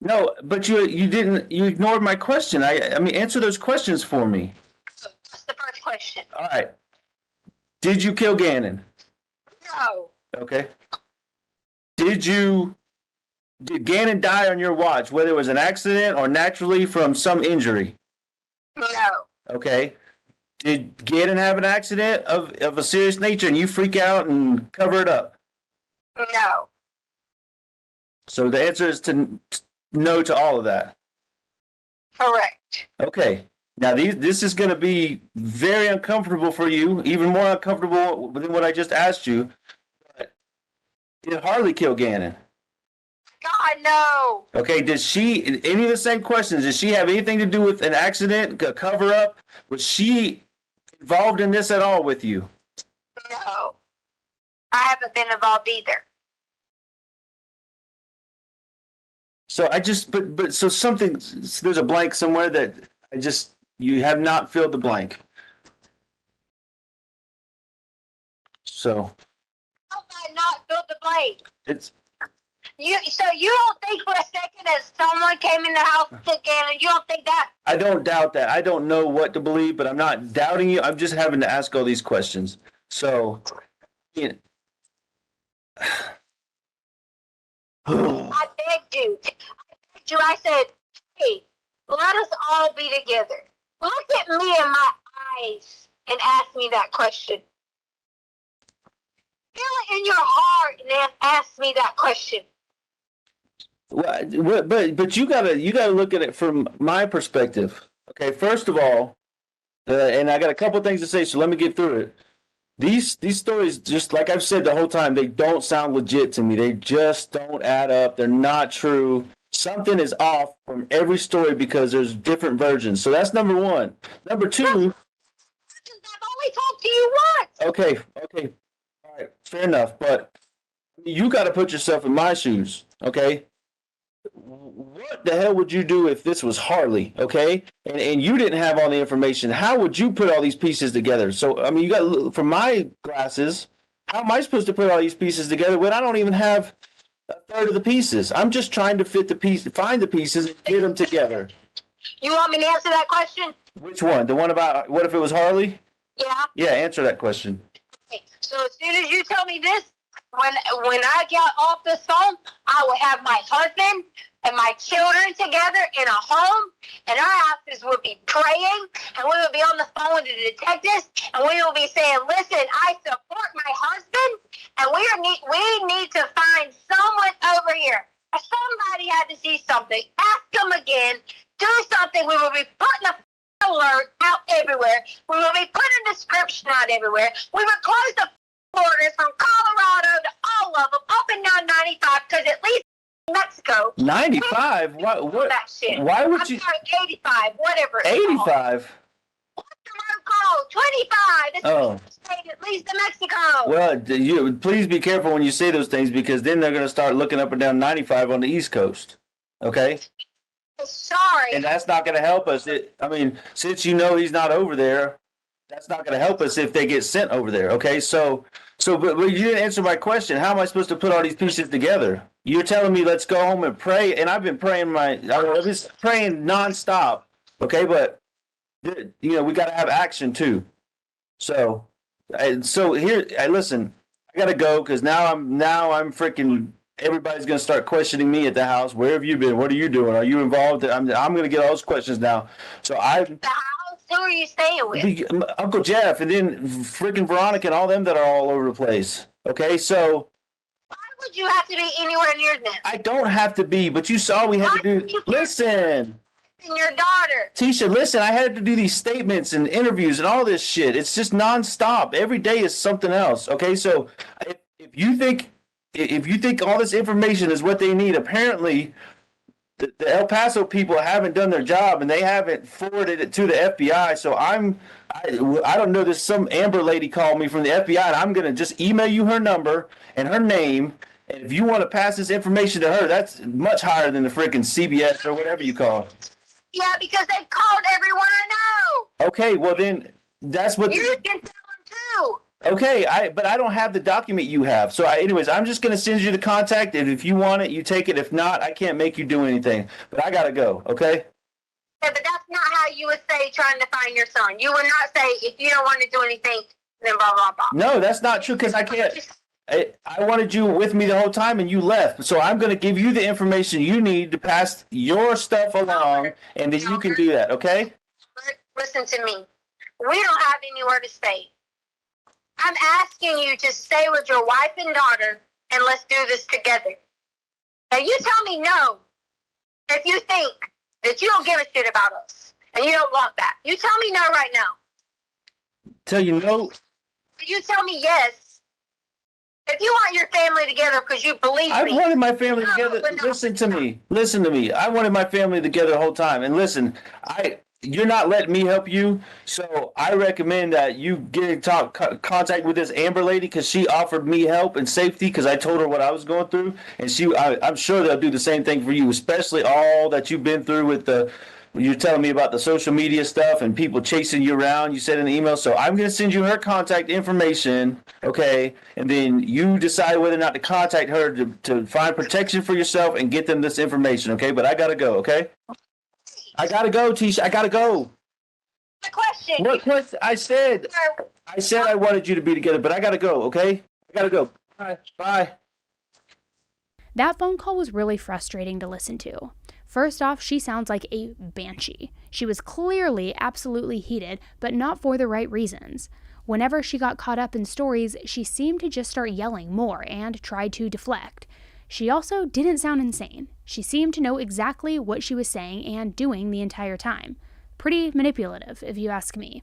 No, but you didn't. You ignored my question. I mean, answer those questions for me. That's the first question. All right. Did you kill Gannon? No. Okay. Did Gannon die on your watch, whether it was an accident or naturally from some injury? No. Okay. Did Gannon have an accident of a serious nature and you freak out and cover it up? No. So the answer is no to all of that. Correct. Okay. Now this is going to be very uncomfortable for you, even more uncomfortable than what I just asked you. But did Harley kill Gannon? God, no. Okay, any of the same questions, did she have anything to do with an accident, a cover up? Was she involved in this at all with you? No. I haven't been involved either. So so there's a blank somewhere that you have not filled the blank. So. How have I not filled the blank? So you don't think for a second that someone came in the house again, and you don't think that? I don't doubt that. I don't know what to believe, but I'm not doubting you. I'm just having to ask all these questions. So, I begged you. I said, hey, let us all be together. Look at me in my eyes and ask me that question. Feel it in your heart and then ask me that question. but you gotta look at it from my perspective. Okay, first of all, and I got a couple things to say, so let me get through it. These stories, just like I've said the whole time, they don't sound legit to me. They just don't add up. They're not true. Something is off from every story because there's different versions. So that's number one. Number two. I've only talked to you once. Okay. All right, fair enough. But you got to put yourself in my shoes. Okay. What the hell would you do if this was Harley? Okay. And you didn't have all the information. How would you put all these pieces together? So, I mean, you got, from my glasses, how am I supposed to put all these pieces together when I don't even have a third of the pieces? I'm just trying to find the pieces and get them together. You want me to answer that question? Which one? The one about what if it was Harley? Yeah. Yeah, answer that question. Okay. So as soon as you tell me this, when I got off this phone, I would have my husband and my children together in a home, and our houses would be praying, and we would be on the phone with the detectives, and we would be saying, listen, I support my husband, and we need to find someone over here. Somebody had to see something. Ask them again. Do something. We will be putting a alert out everywhere. We will be putting a description out everywhere. We would close the borders from Colorado to all of them, up and down 95, because at least Mexico. 95? What? That shit. Why would I'm you? sorry, 85, whatever. 85? What's the road called? 25. It's Oh. state at least in Mexico. Well, you please be careful when you say those things, because then they're going to start looking up and down 95 on the East Coast. Okay? Sorry. And that's not going to help us. I mean, since you know he's not over there, that's not going to help us if they get sent over there. Okay? But you didn't answer my question. How am I supposed to put all these pieces together? You're telling me let's go home and pray, and I've been praying I've been praying nonstop. Okay, but we got to have action too. So So here, listen. I gotta go because now I'm freaking. Everybody's gonna start questioning me at the house. Where have you been? What are you doing? Are you involved? I'm gonna get all those questions now. So The house? Who are you staying with? Uncle Jeff, and then freaking Veronica and all them that are all over the place. Okay, so Why would you have to be anywhere near them? I don't have to be, but you saw we had to do. Listen. And your daughter. Tisha, listen, I had to do these statements and interviews and all this shit. It's just nonstop. Every day is something else. Okay, so if you think all this information is what they need, apparently the El Paso people haven't done their job and they haven't forwarded it to the FBI. So I don't know. There's some Amber lady called me from the FBI, and I'm gonna just email you her number and her name. And if you want to pass this information to her, that's much higher than the freaking CBS or whatever you call it. Yeah, because they've called everyone I know. Okay, well then that's what. You can tell them too. Okay, but I don't have the document you have. So anyways, I'm just gonna send you the contact, and if you want it, you take it. If not, I can't make you do anything. But I gotta go. Okay. Yeah, but that's not how you would say trying to find your son. You would not say if you don't want to do anything, then blah blah blah. No, that's not true because I can't. I wanted you with me the whole time and you left. So I'm going to give you the information you need to pass your stuff along and then you can do that, okay? Listen to me. We don't have anywhere to stay. I'm asking you to stay with your wife and daughter and let's do this together. Now you tell me no if you think that you don't give a shit about us and you don't want that. You tell me no right now. Tell you no? You tell me yes. If you want your family together because you believe I me. wanted my family together. Listen to me. Listen to me. I wanted my family together the whole time. And listen, you're not letting me help you. So I recommend that you get in contact with this Amber lady because she offered me help and safety because I told her what I was going through. And I'm sure they'll do the same thing for you, especially all that you've been through with you're telling me about the social media stuff and people chasing you around. You said in the email. So I'm going to send you her contact information, okay? And then you decide whether or not to contact her to find protection for yourself and get them this information, okay? But I got to go, okay? I got to go, Tisha. I got to go. The question. What question? I said I wanted you to be together, but I got to go, okay? I got to go. Bye. Bye. That phone call was really frustrating to listen to. First off, she sounds like a banshee. She was clearly absolutely heated, but not for the right reasons. Whenever she got caught up in stories, she seemed to just start yelling more and tried to deflect. She also didn't sound insane. She seemed to know exactly what she was saying and doing the entire time. Pretty manipulative, if you ask me.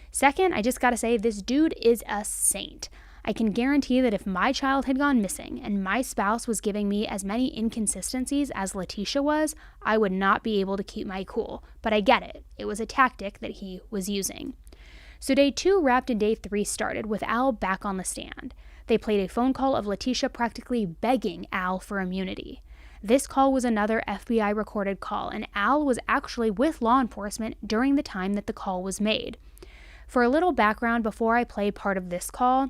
Second, I just gotta say, this dude is a saint. I can guarantee that if my child had gone missing and my spouse was giving me as many inconsistencies as Letecia was, I would not be able to keep my cool. But I get it. It was a tactic that he was using. So day 2 wrapped and day 3 started with Al back on the stand. They played a phone call of Letecia practically begging Al for immunity. This call was another FBI recorded call, and Al was actually with law enforcement during the time that the call was made. For a little background before I play part of this call,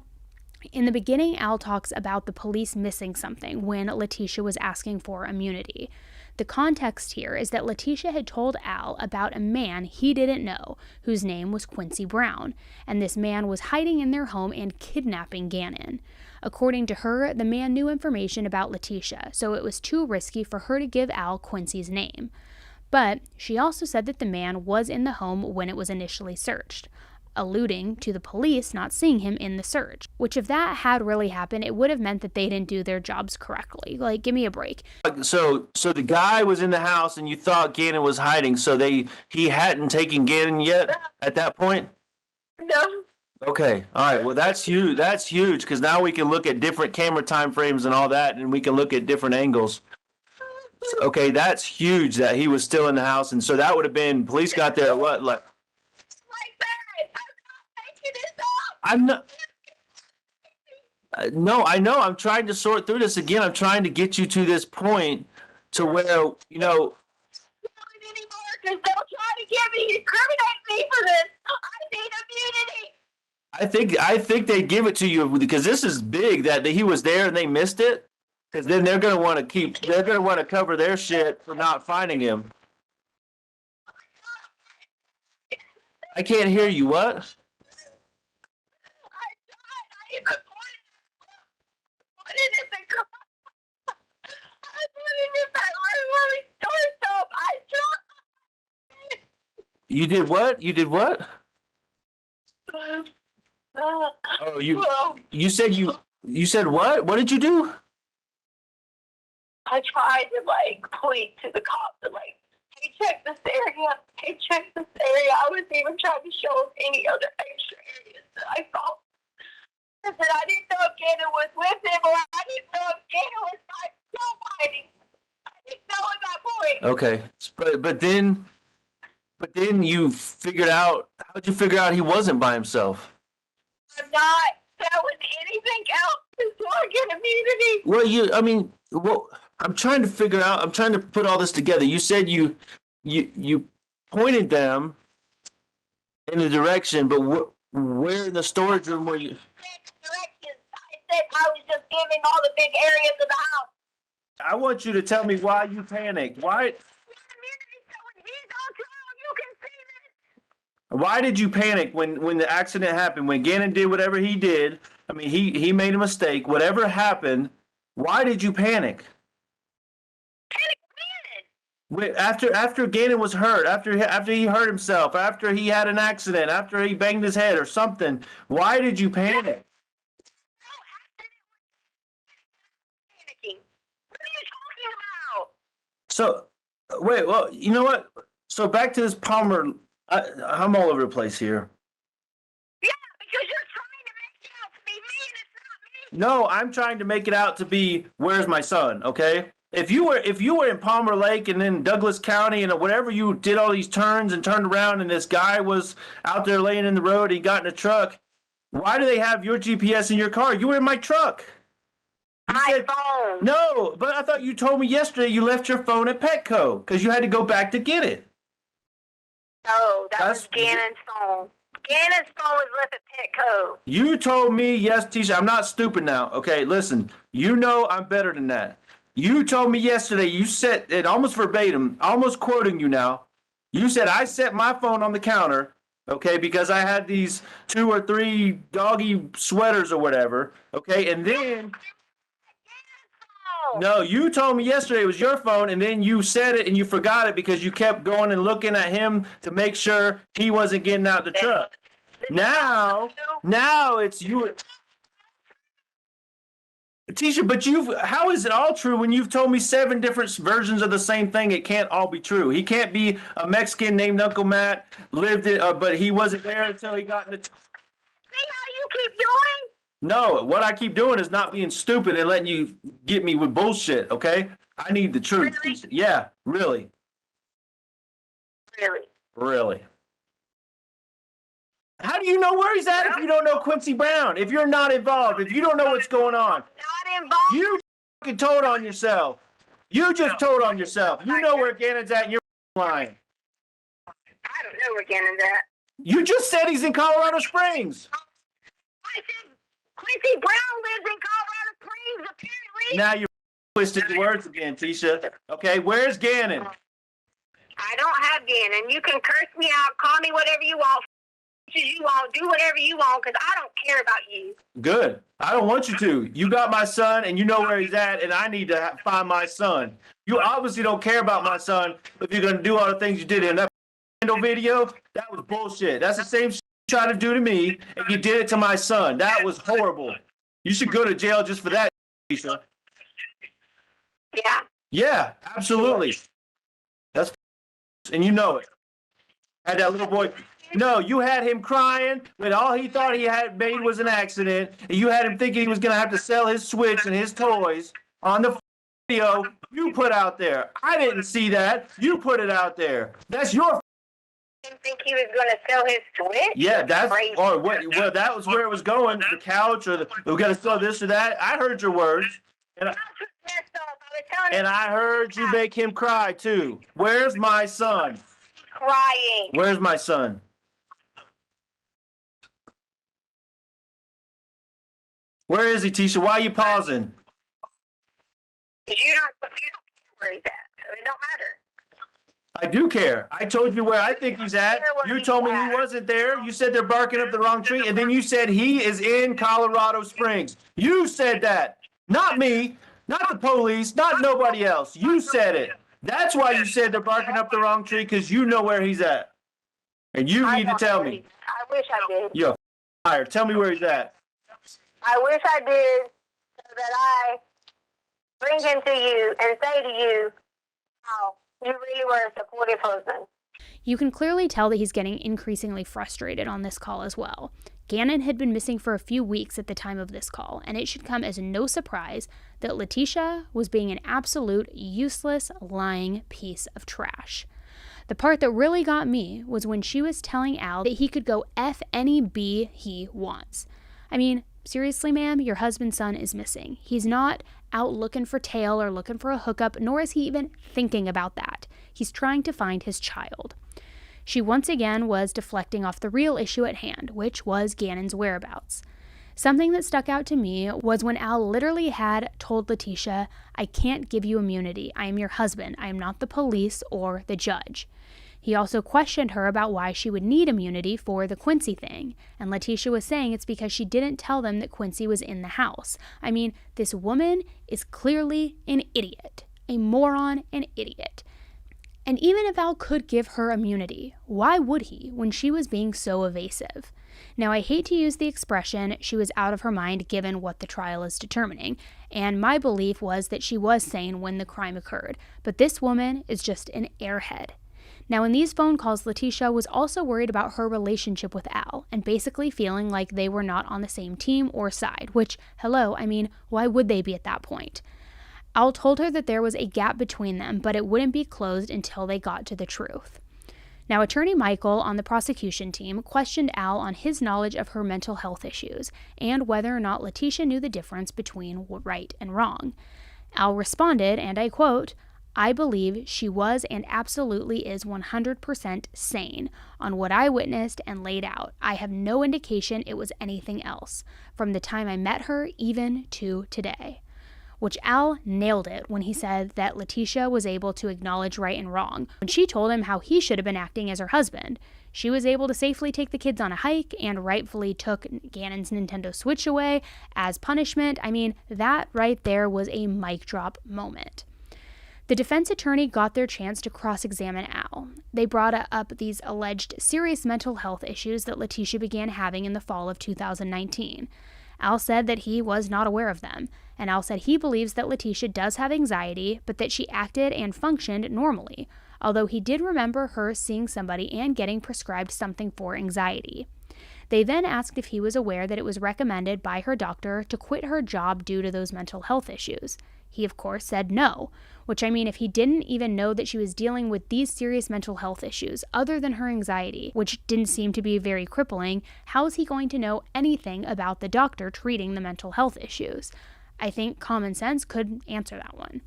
in the beginning, Al talks about the police missing something when Letecia was asking for immunity. The context here is that Letecia had told Al about a man he didn't know, whose name was Quincy Brown, and this man was hiding in their home and kidnapping Gannon. According to her, the man knew information about Letecia, so it was too risky for her to give Al Quincy's name. But she also said that the man was in the home when it was initially searched, alluding to the police not seeing him in the search, which if that had really happened, it would have meant that they didn't do their jobs correctly. Like, give me a break. So the guy was in the house and you thought Gannon was hiding, so he hadn't taken Gannon yet at that point? No. Okay. All right. Well, that's huge. That's huge because now we can look at different camera time frames and all that, and we can look at different angles. Okay, that's huge that he was still in the house, and so that would have been police got there at what, like? I'm not. No, I know. I'm trying to sort through this again. I'm trying to get you to this point to where Anymore because they'll try to incriminate me for this. I need immunity. I think they give it to you because this is big that he was there and they missed it. Because then they're gonna want to cover their shit for not finding him. I can't hear you. What? You did what? You did what? Oh, you said you said what? What did you do? I tried to point to the cops and hey, check this area. Hey, check this area. I was even trying to show them any other extra areas that I saw. I said I didn't know if Gannon was with him or I didn't know if Gannon was by nobody. I didn't know at that point. Okay, but then you figured out. How'd you figure out he wasn't by himself? I'm not selling anything else before I get immunity. Well, I'm trying to figure out. I'm trying to put all this together. You said you pointed them in a direction, but where in the storage room were you? Directions. I said I was just giving all the big areas of the house. I want you to tell me why you panicked. Why? Why did you panic when the accident happened? When Gannon did whatever he did, I mean, he made a mistake. Whatever happened, why did you panic? After Gannon was hurt, after he hurt himself, after he had an accident, after he banged his head or something, why did you panic? Panicking. What are you talking about? So, wait, well, you know what? So back to this Palmer. I'm all over the place here. Yeah, because you're trying to make it out to be me and it's not me. No, I'm trying to make it out to be where's my son, okay? If you were in Palmer Lake and then Douglas County and whatever, you did all these turns and turned around and this guy was out there laying in the road, he got in a truck, why do they have your GPS in your car? You were in my truck. My phone. No, but I thought you told me yesterday you left your phone at Petco because you had to go back to get it. No, that was Gannon's phone. Gannon's phone was left at Petco. You told me, yes, Tisha, I'm not stupid now. Okay, listen, you know I'm better than that. You told me yesterday, you said it almost verbatim, almost quoting you now. You said I set my phone on the counter, okay, because I had these 2 or 3 doggy sweaters or whatever, okay, and then... No, you told me yesterday it was your phone, and then you said it and you forgot it because you kept going and looking at him to make sure he wasn't getting out the truck. Now it's you. Tisha, but how is it all true when you've told me 7 different versions of the same thing? It can't all be true. He can't be a Mexican named Uncle Matt, lived it, but he wasn't there until he got in the... See how you keep doing? No, what I keep doing is not being stupid and letting you get me with bullshit, okay? I need the truth. Really? Yeah, really. Really? Really. How do you know where he's at if you don't know Quincy Brown? If you're not involved, if you don't know what's going on? Not involved. You fucking told on yourself. You just told on yourself. You know where Gannon's at and you're lying. I don't know where Gannon's at. You just said he's in Colorado Springs. I said Quincy Brown lives in Colorado Springs, apparently. Now you're twisted the words again, Tisha. Okay, where's Gannon? I don't have Gannon. You can curse me out, call me whatever you want, you want, do whatever you want, because I don't care about you. Good. I don't want you to. You got my son, and you know where he's at, and I need to find my son. You obviously don't care about my son if you're going to do all the things you did in that video. That was bullshit. That's the same shit you tried to do to me, and you did it to my son. That was horrible. You should go to jail just for that, Tisha. Yeah. Yeah, absolutely. That's and you know it. Had that little boy. No, you had him crying when all he thought he had made was an accident. And you had him thinking he was going to have to sell his Switch and his toys on the video you put out there. I didn't see that. You put it out there. That's your. Didn't think he was going to sell his Switch? Yeah, that's crazy. or what? Well, that was where it was going. The couch or we're going to sell this or that. I heard your words. And I heard you make him cry too. Where's my son? Crying. Where's my son? Where is he, Tisha? Why are you pausing? You don't care where he's at, so it don't matter. I do care. I told you where I think he's at. You told me he wasn't there. You said they're barking up the wrong tree, and then you said he is in Colorado Springs. You said that. Not me. Not the police. Not nobody else. You said it. That's why you said they're barking up the wrong tree, because you know where he's at. And you I need to don't tell know me. either. I wish I did. You're a liar. Tell me where he's at. I wish I did, so that I bring him to you and say to you how you really were a supportive husband. You can clearly tell that he's getting increasingly frustrated on this call as well. Gannon had been missing for a few weeks at the time of this call, and it should come as no surprise that Letecia was being an absolute useless, lying piece of trash. The part that really got me was when she was telling Al that he could go F any B he wants. I mean, seriously, ma'am, your husband's son is missing. He's not out looking for tail or looking for a hookup, nor is he even thinking about that. He's trying to find his child. She once again was deflecting off the real issue at hand, which was Gannon's whereabouts. Something that stuck out to me was when Al literally had told Letecia, "I can't give you immunity. I am your husband. I am not the police or the judge." He also questioned her about why she would need immunity for the Quincy thing, and Letecia was saying it's because she didn't tell them that Quincy was in the house. I mean, this woman is clearly an idiot, a moron, an idiot. And even if Al could give her immunity, why would he when she was being so evasive? Now, I hate to use the expression she was out of her mind given what the trial is determining, and my belief was that she was sane when the crime occurred, but this woman is just an airhead. Now, in these phone calls, Letecia was also worried about her relationship with Al and basically feeling like they were not on the same team or side, which, hello, I mean, why would they be at that point? Al told her that there was a gap between them, but it wouldn't be closed until they got to the truth. Now, Attorney Michael on the prosecution team questioned Al on his knowledge of her mental health issues and whether or not Letecia knew the difference between right and wrong. Al responded, and I quote, "I believe she was and absolutely is 100% sane on what I witnessed and laid out. I have no indication it was anything else, from the time I met her even to today." Which Al nailed it when he said that Letecia was able to acknowledge right and wrong. When she told him how he should have been acting as her husband, she was able to safely take the kids on a hike and rightfully took Gannon's Nintendo Switch away as punishment. I mean, that right there was a mic drop moment. The defense attorney got their chance to cross-examine Al. They brought up these alleged serious mental health issues that Letecia began having in the fall of 2019. Al said that he was not aware of them, and Al said he believes that Letecia does have anxiety, but that she acted and functioned normally, although he did remember her seeing somebody and getting prescribed something for anxiety. They then asked if he was aware that it was recommended by her doctor to quit her job due to those mental health issues. He, of course, said no, which I mean, if he didn't even know that she was dealing with these serious mental health issues other than her anxiety, which didn't seem to be very crippling, how is he going to know anything about the doctor treating the mental health issues? I think common sense could answer that one.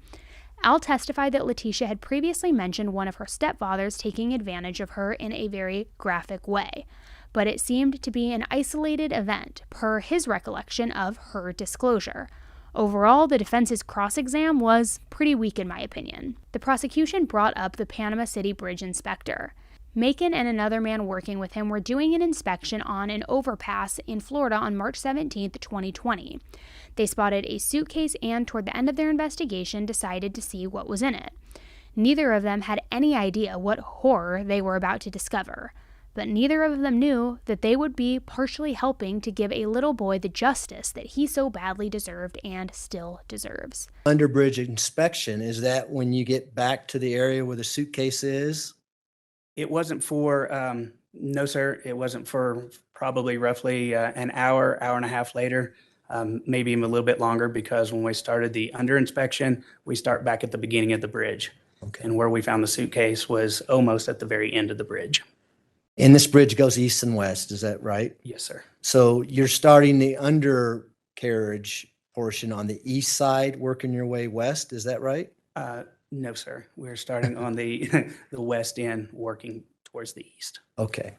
Al testified that Letecia had previously mentioned one of her stepfathers taking advantage of her in a very graphic way, but it seemed to be an isolated event, per his recollection of her disclosure. Overall, the defense's cross-exam was pretty weak in my opinion. The prosecution brought up the Panama City Bridge inspector. Macon and another man working with him were doing an inspection on an overpass in Florida on March 17, 2020. They spotted a suitcase and, toward the end of their investigation, decided to see what was in it. Neither of them had any idea what horror they were about to discover, but neither of them knew that they would be partially helping to give a little boy the justice that he so badly deserved and still deserves. Underbridge inspection, is that when you get back to the area where the suitcase is? It wasn't for, no, sir, it wasn't for probably roughly an hour, hour and a half later, maybe even a little bit longer, because when we started the under inspection, we start back at the beginning of the bridge. Okay. And where we found the suitcase was almost at the very end of the bridge. And this bridge goes east and west, is that right? Yes, sir. So you're starting the undercarriage portion on the east side, working your way west, is that right? No, sir. We're starting on the the west end, working towards the east. Okay.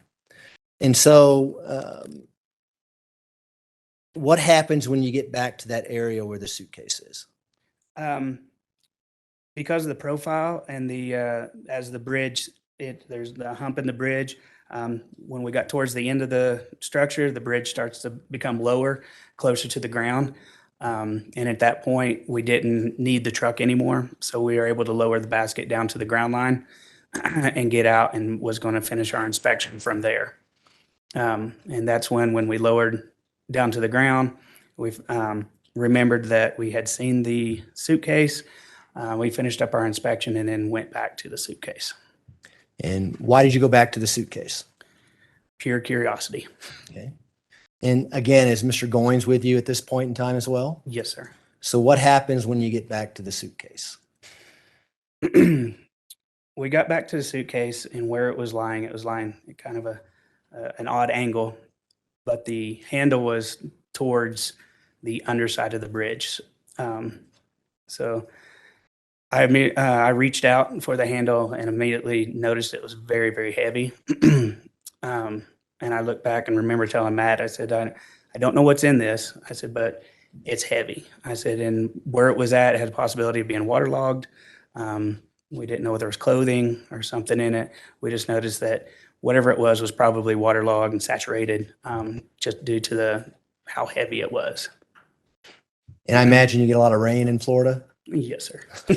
And so what happens when you get back to that area where the suitcase is? Because of the profile and the as the bridge, there's the hump in the bridge. When we got towards the end of the structure, the bridge starts to become lower, closer to the ground. And at that point, we didn't need the truck anymore. So we were able to lower the basket down to the ground line. and get out, and was going to finish our inspection from there. And that's when we lowered down to the ground, we've remembered that we had seen the suitcase. We finished up our inspection and then went back to the suitcase. And why did you go back to the suitcase? Pure curiosity. Okay. And again, is Mr. Goins with you at this point in time as well? Yes, sir. So what happens when you get back to the suitcase? We got back to the suitcase, and where it was lying at kind of an odd angle, but the handle was towards the underside of the bridge. So I reached out for the handle and immediately noticed it was very, very heavy. And I looked back and remember telling Matt, I said, I don't know what's in this. I said, but it's heavy. I said, and where it was at, it had a possibility of being waterlogged. We didn't know whether it was clothing or something in it. We just noticed that whatever it was probably waterlogged and saturated, just due to how heavy it was. And I imagine you get a lot of rain in Florida. Yes, sir. Do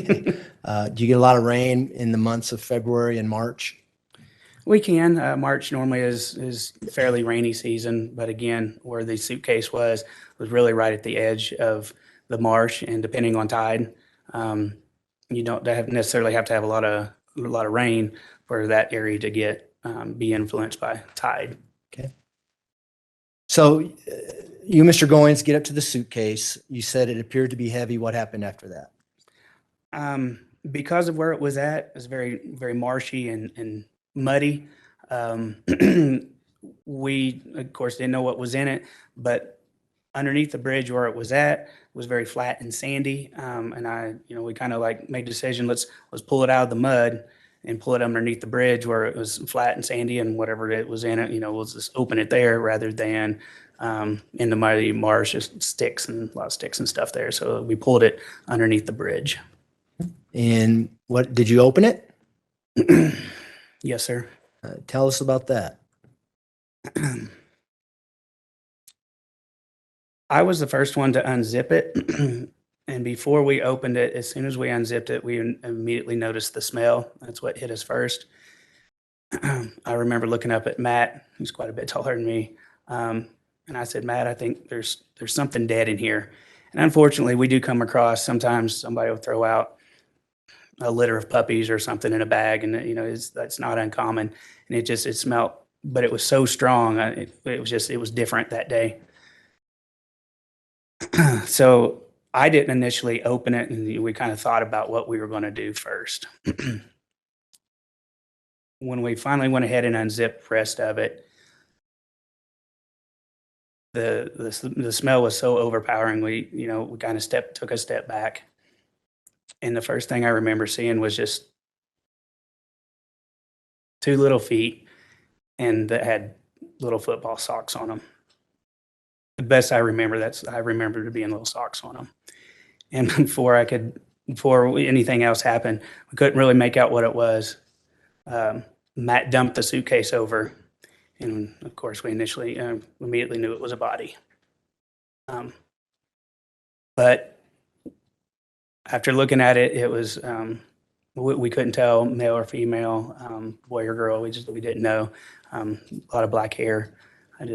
you get a lot of rain in the months of February and March? We can. March normally is fairly rainy season, but again, where the suitcase was really right at the edge of the marsh, and depending on tide, you don't necessarily have to have a lot of rain for that area to be influenced by tide. Okay. So you, Mr. Goins, get up to the suitcase. You said it appeared to be heavy. What happened after that? Because of where it was at, it was very, very marshy and muddy. We, of course, didn't know what was in it, but underneath the bridge where it was at was very flat and sandy. And we kind of like made a decision, let's pull it out of the mud and pull it underneath the bridge where it was flat and sandy, and whatever it was in it, we'll just open it there rather than in the muddy marsh, just a lot of sticks and stuff there. So we pulled it underneath the bridge. And what did you open it? Yes, sir. Tell us about that. I was the first one to unzip it. And before we opened it, as soon as we unzipped it, we immediately noticed the smell. That's what hit us first. I remember looking up at Matt, who's quite a bit taller than me. And I said, Matt, I think there's something dead in here. And unfortunately, we do come across, sometimes somebody will throw out a litter of puppies or something in a bag, and that's not uncommon. And it smelled, but it was so strong. It was different that day. So I didn't initially open it, and we kind of thought about what we were going to do first. When we finally went ahead and unzipped the rest of it, the smell was so overpowering. We kind of took a step back. And the first thing I remember seeing was just 2 little feet, and that had little football socks on them. The best I remember, I remember there being little socks on them. And before anything else happened, we couldn't really make out what it was. Matt dumped the suitcase over, and of course we immediately knew it was a body. But after looking at it, it was we couldn't tell male or female, boy or girl. We didn't know. A lot of black hair. And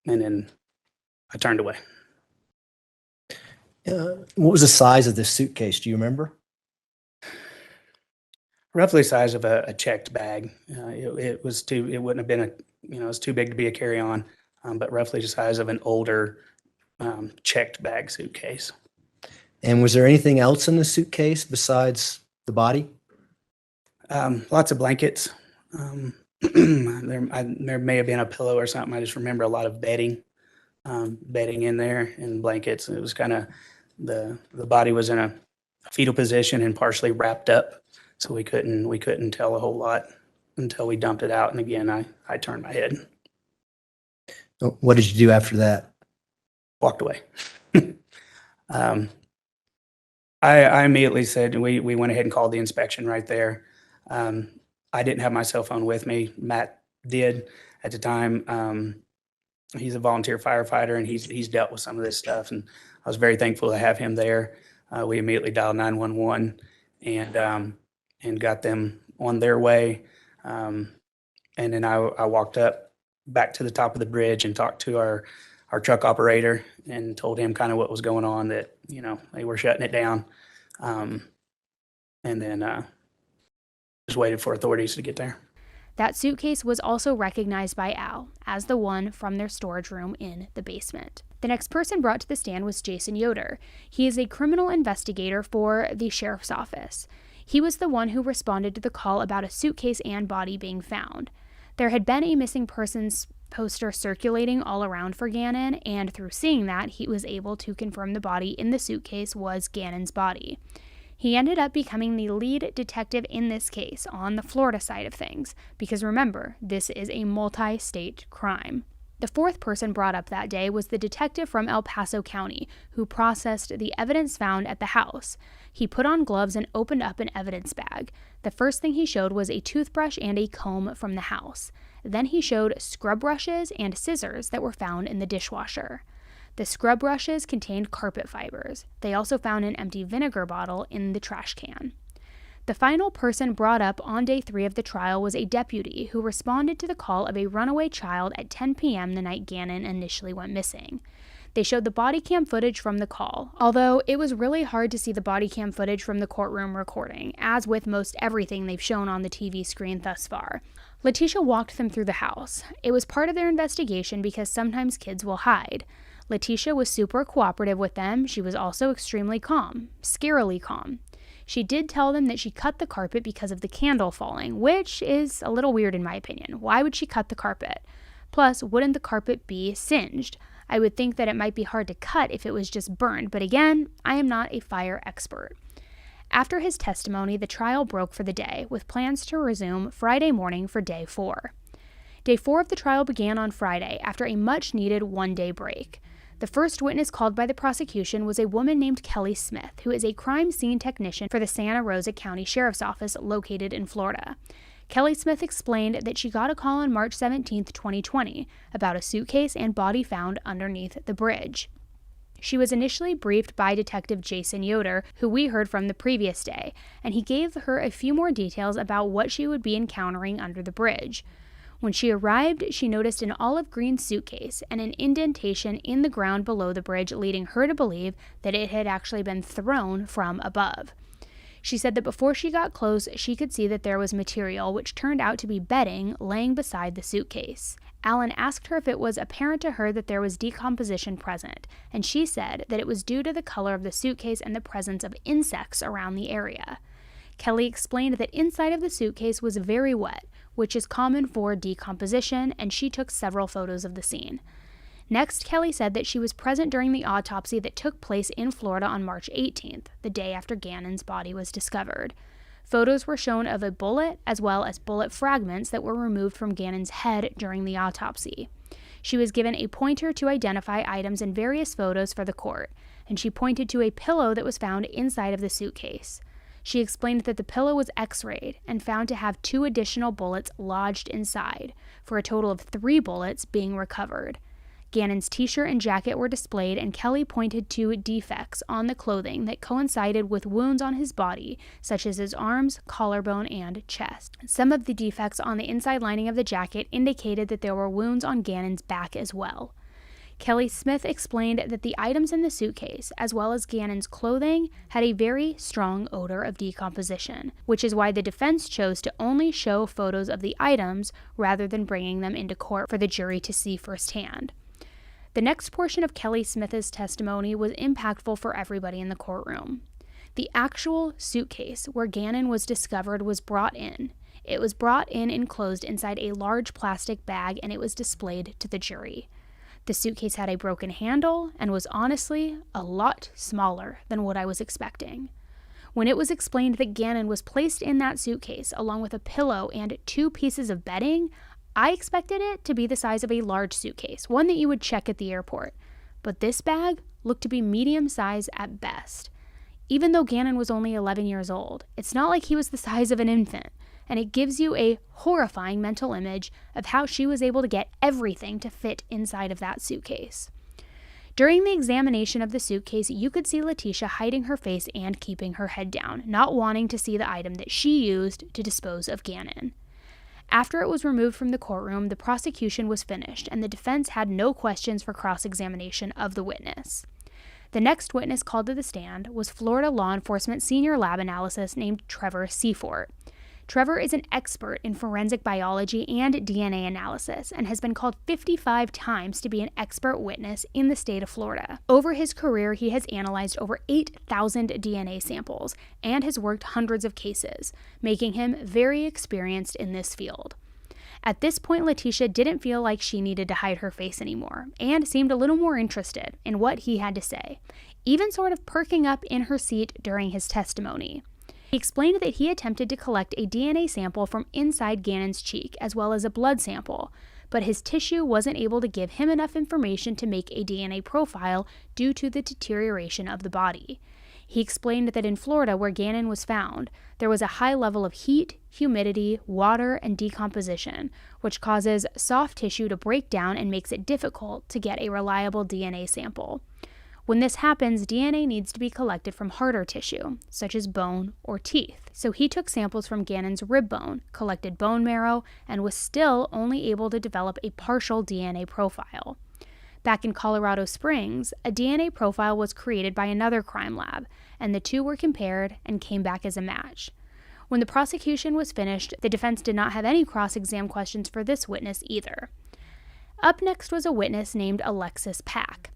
then I turned away. What was the size of this suitcase? Do you remember? Roughly the size of a checked bag. It wouldn't have been it was too big to be a carry-on, but roughly the size of an older checked bag suitcase. And was there anything else in the suitcase besides the body? Lots of blankets. There may have been a pillow or something. I just remember a lot of bedding in there, and blankets. It was kind of the body was in a fetal position and partially wrapped up, so we couldn't tell a whole lot until we dumped it out. And again, I turned my head. What did you do after that? Walked away. I immediately said, we went ahead and called the inspection right there. I didn't have my cell phone with me. Matt did at the time. He's a volunteer firefighter, and he's dealt with some of this stuff, and I was very thankful to have him there. We immediately dialed 911, and and got them on their way. And then I walked up back to the top of the bridge and talked to our truck operator and told him kind of what was going on, that, they were shutting it down. And then just waited for authorities to get there. That suitcase was also recognized by Al as the one from their storage room in the basement. The next person brought to the stand was Jason Yoder. He is a criminal investigator for the sheriff's office. He was the one who responded to the call about a suitcase and body being found. There had been a missing persons poster circulating all around for Gannon, and through seeing that, he was able to confirm the body in the suitcase was Gannon's body. He ended up becoming the lead detective in this case on the Florida side of things, because remember, this is a multi-state crime. The fourth person brought up that day was the detective from El Paso County who processed the evidence found at the house. He put on gloves and opened up an evidence bag. The first thing he showed was a toothbrush and a comb from the house. Then he showed scrub brushes and scissors that were found in the dishwasher. The scrub brushes contained carpet fibers. They also found an empty vinegar bottle in the trash can. The final person brought up on day 3 of the trial was a deputy who responded to the call of a runaway child at 10 p.m. the night Gannon initially went missing. They showed the body cam footage from the call, although it was really hard to see the body cam footage from the courtroom recording, as with most everything they've shown on the TV screen thus far. Letecia walked them through the house. It was part of their investigation because sometimes kids will hide. Letecia was super cooperative with them. She was also extremely calm, scarily calm. She did tell them that she cut the carpet because of the candle falling, which is a little weird in my opinion. Why would she cut the carpet? Plus, wouldn't the carpet be singed? I would think that it might be hard to cut if it was just burned, but again, I am not a fire expert. After his testimony, the trial broke for the day, with plans to resume Friday morning for day 4. Day 4 of the trial began on Friday after a much-needed one-day break. The first witness called by the prosecution was a woman named Kelly Smith, who is a crime scene technician for the Santa Rosa County Sheriff's Office located in Florida. Kelly Smith explained that she got a call on March 17, 2020, about a suitcase and body found underneath the bridge. She was initially briefed by Detective Jason Yoder, who we heard from the previous day, and he gave her a few more details about what she would be encountering under the bridge. When she arrived, she noticed an olive green suitcase and an indentation in the ground below the bridge, leading her to believe that it had actually been thrown from above. She said that before she got close, she could see that there was material, which turned out to be bedding, laying beside the suitcase. Alan asked her if it was apparent to her that there was decomposition present, and she said that it was due to the color of the suitcase and the presence of insects around the area. Kelly explained that inside of the suitcase was very wet, which is common for decomposition, and she took several photos of the scene. Next, Kelly said that she was present during the autopsy that took place in Florida on March 18th, the day after Gannon's body was discovered. Photos were shown of a bullet as well as bullet fragments that were removed from Gannon's head during the autopsy. She was given a pointer to identify items in various photos for the court, and she pointed to a pillow that was found inside of the suitcase. She explained that the pillow was x-rayed and found to have 2 additional bullets lodged inside, for a total of 3 bullets being recovered. Gannon's t-shirt and jacket were displayed, and Kelly pointed to defects on the clothing that coincided with wounds on his body, such as his arms, collarbone, and chest. Some of the defects on the inside lining of the jacket indicated that there were wounds on Gannon's back as well. Kelly Smith explained that the items in the suitcase, as well as Gannon's clothing, had a very strong odor of decomposition, which is why the defense chose to only show photos of the items rather than bringing them into court for the jury to see firsthand. The next portion of Kelly Smith's testimony was impactful for everybody in the courtroom. The actual suitcase where Gannon was discovered was brought in. It was brought in enclosed inside a large plastic bag, and it was displayed to the jury. The suitcase had a broken handle and was honestly a lot smaller than what I was expecting. When it was explained that Gannon was placed in that suitcase along with a pillow and 2 pieces of bedding, I expected it to be the size of a large suitcase, one that you would check at the airport. But this bag looked to be medium size at best. Even though Gannon was only 11 years old, it's not like he was the size of an infant, and it gives you a horrifying mental image of how she was able to get everything to fit inside of that suitcase. During the examination of the suitcase, you could see Letecia hiding her face and keeping her head down, not wanting to see the item that she used to dispose of Gannon. After it was removed from the courtroom, the prosecution was finished, and the defense had no questions for cross-examination of the witness. The next witness called to the stand was Florida law enforcement senior lab analyst named Trevor Seafort. Trevor is an expert in forensic biology and DNA analysis and has been called 55 times to be an expert witness in the state of Florida. Over his career, he has analyzed over 8,000 DNA samples and has worked hundreds of cases, making him very experienced in this field. At this point, Letecia didn't feel like she needed to hide her face anymore and seemed a little more interested in what he had to say, even sort of perking up in her seat during his testimony. He explained that he attempted to collect a DNA sample from inside Gannon's cheek as well as a blood sample, but his tissue wasn't able to give him enough information to make a DNA profile due to the deterioration of the body. He explained that in Florida, where Gannon was found, there was a high level of heat, humidity, water, and decomposition, which causes soft tissue to break down and makes it difficult to get a reliable DNA sample. When this happens, DNA needs to be collected from harder tissue, such as bone or teeth. So he took samples from Gannon's rib bone, collected bone marrow, and was still only able to develop a partial DNA profile. Back in Colorado Springs, a DNA profile was created by another crime lab, and the two were compared and came back as a match. When the prosecution was finished, the defense did not have any cross-exam questions for this witness either. Up next was a witness named Alexis Pack.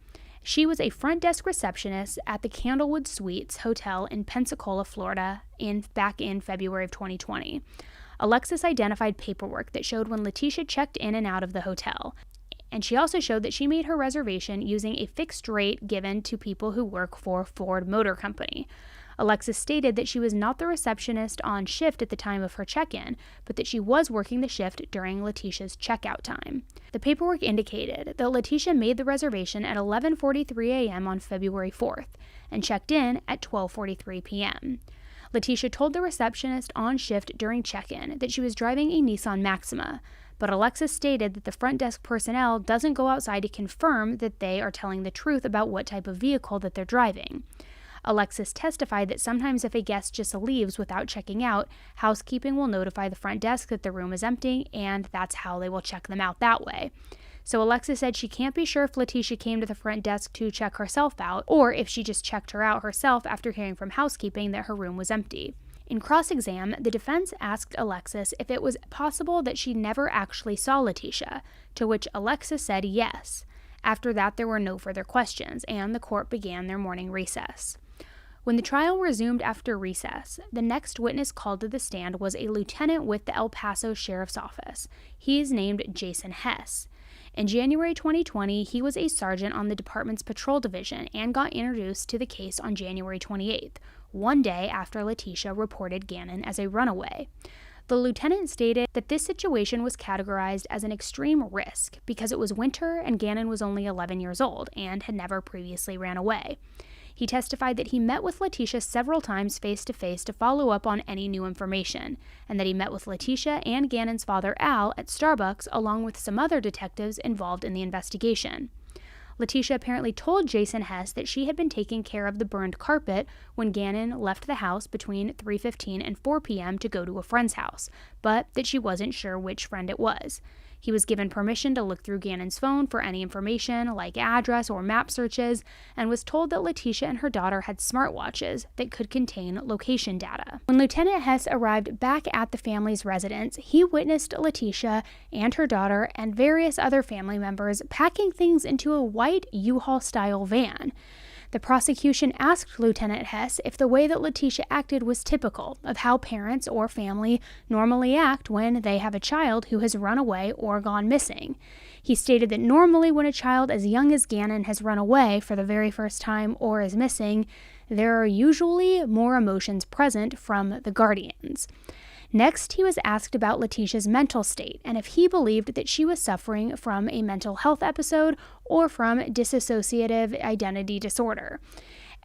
She was a front desk receptionist at the Candlewood Suites Hotel in Pensacola, Florida, back in February of 2020. Alexis identified paperwork that showed when Letecia checked in and out of the hotel, and she also showed that she made her reservation using a fixed rate given to people who work for Ford Motor Company. Alexis stated that she was not the receptionist on shift at the time of her check-in, but that she was working the shift during Letecia's checkout time. The paperwork indicated that Letecia made the reservation at 11:43 a.m. on February 4th and checked in at 12:43 p.m. Letecia told the receptionist on shift during check-in that she was driving a Nissan Maxima, but Alexis stated that the front desk personnel doesn't go outside to confirm that they are telling the truth about what type of vehicle that they're driving. Alexis testified that sometimes if a guest just leaves without checking out, housekeeping will notify the front desk that the room is empty, and that's how they will check them out that way. So Alexis said she can't be sure if Letecia came to the front desk to check herself out, or if she just checked her out herself after hearing from housekeeping that her room was empty. In cross-exam, the defense asked Alexis if it was possible that she never actually saw Letecia, to which Alexis said yes. After that, there were no further questions, and the court began their morning recess. When the trial resumed after recess, the next witness called to the stand was a lieutenant with the El Paso Sheriff's Office. He is named Jason Hess. In January 2020, he was a sergeant on the department's patrol division and got introduced to the case on January 28th, one day after Letecia reported Gannon as a runaway. The lieutenant stated that this situation was categorized as an extreme risk because it was winter and Gannon was only 11 years old and had never previously ran away. He testified that he met with Letecia several times face-to-face to follow up on any new information, and that he met with Letecia and Gannon's father Al at Starbucks along with some other detectives involved in the investigation. Letecia apparently told Jason Hess that she had been taking care of the burned carpet when Gannon left the house between 3:15 and 4 p.m. to go to a friend's house, but that she wasn't sure which friend it was. He was given permission to look through Gannon's phone for any information, like address or map searches, and was told that Letecia and her daughter had smartwatches that could contain location data. When Lieutenant Hess arrived back at the family's residence, he witnessed Letecia and her daughter and various other family members packing things into a white U-Haul-style van. The prosecution asked Lieutenant Hess if the way that Letecia acted was typical of how parents or family normally act when they have a child who has run away or gone missing. He stated that normally when a child as young as Gannon has run away for the very first time or is missing, there are usually more emotions present from the guardians. Next, he was asked about Letecia's mental state and if he believed that she was suffering from a mental health episode or from dissociative identity disorder.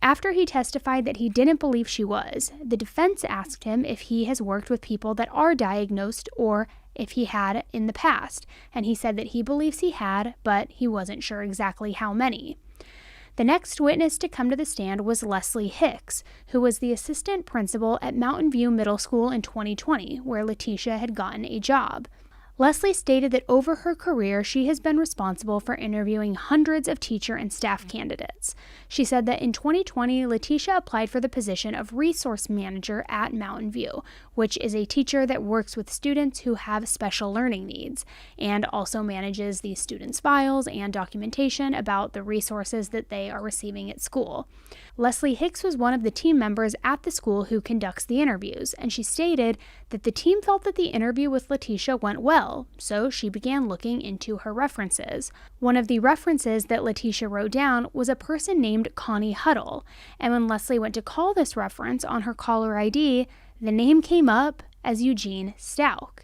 After he testified that he didn't believe she was, the defense asked him if he has worked with people that are diagnosed or if he had in the past, and he said that he believes he had, but he wasn't sure exactly how many. The next witness to come to the stand was Leslie Hicks, who was the assistant principal at Mountain View Middle School in 2020, where Letecia had gotten a job. Leslie stated that over her career, she has been responsible for interviewing hundreds of teacher and staff candidates. She said that in 2020, Letecia applied for the position of resource manager at Mountain View, which is a teacher that works with students who have special learning needs and also manages these students' files and documentation about the resources that they are receiving at school. Leslie Hicks was one of the team members at the school who conducts the interviews, and she stated that the team felt that the interview with Letecia went well, so she began looking into her references. One of the references that Letecia wrote down was a person named Connie Huddle, and when Leslie went to call this reference on her caller ID, the name came up as Eugene Stauch.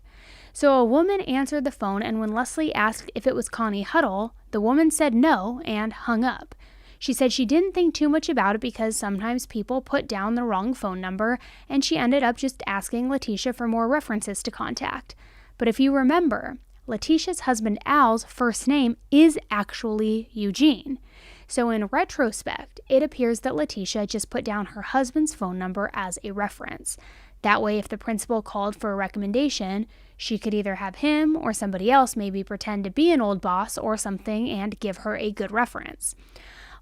So a woman answered the phone, and when Leslie asked if it was Connie Huddle, the woman said no and hung up. She said she didn't think too much about it because sometimes people put down the wrong phone number, and she ended up just asking Letecia for more references to contact. But if you remember, Letecia's husband Al's first name is actually Eugene. So in retrospect, it appears that Letecia just put down her husband's phone number as a reference. That way, if the principal called for a recommendation, she could either have him or somebody else maybe pretend to be an old boss or something and give her a good reference.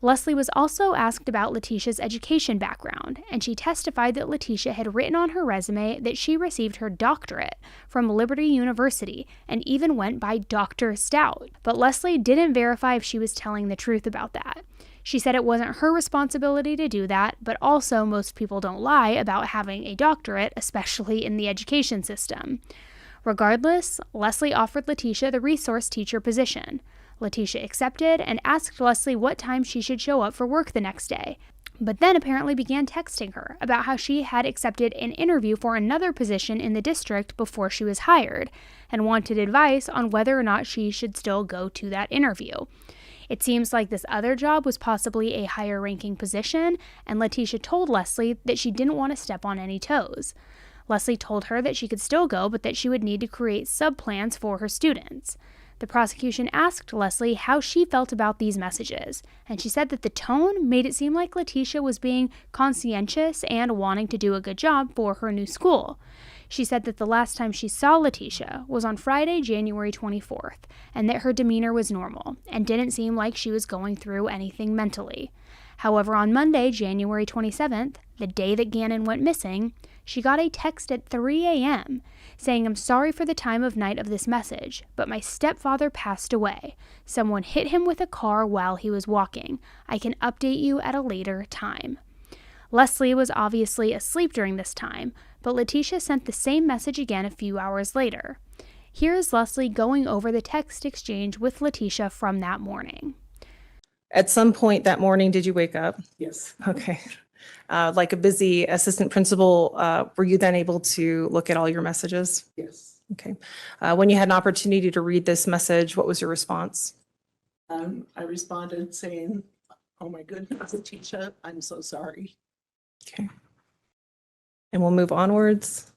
Leslie was also asked about Letecia's education background, and she testified that Letecia had written on her resume that she received her doctorate from Liberty University and even went by Dr. Stauch. But Leslie didn't verify if she was telling the truth about that. She said it wasn't her responsibility to do that, but also most people don't lie about having a doctorate, especially in the education system. Regardless, Leslie offered Letecia the resource teacher position. Letecia accepted and asked Leslie what time she should show up for work the next day, but then apparently began texting her about how she had accepted an interview for another position in the district before she was hired and wanted advice on whether or not she should still go to that interview. It seems like this other job was possibly a higher ranking position, and Letecia told Leslie that she didn't want to step on any toes. Leslie told her that she could still go, but that she would need to create sub-plans for her students. The prosecution asked Leslie how she felt about these messages, and she said that the tone made it seem like Letecia was being conscientious and wanting to do a good job for her new school. She said that the last time she saw Letecia was on Friday, January 24th, and that her demeanor was normal and didn't seem like she was going through anything mentally. However, on Monday, January 27th, the day that Gannon went missing, she got a text at 3 a.m. saying, "I'm sorry for the time of night of this message, but my stepfather passed away. Someone hit him with a car while he was walking. I can update you at a later time." Leslie was obviously asleep during this time, but Letecia sent the same message again a few hours later. Here is Leslie going over the text exchange with Letecia from that morning. At some point that morning, did you wake up? Yes. Okay. Like a busy assistant principal, were you then able to look at all your messages? Yes. Okay. When you had an opportunity to read this message, what was your response? I responded saying, "Oh my goodness, Letecia, I'm so sorry." Okay. And we'll move onwards.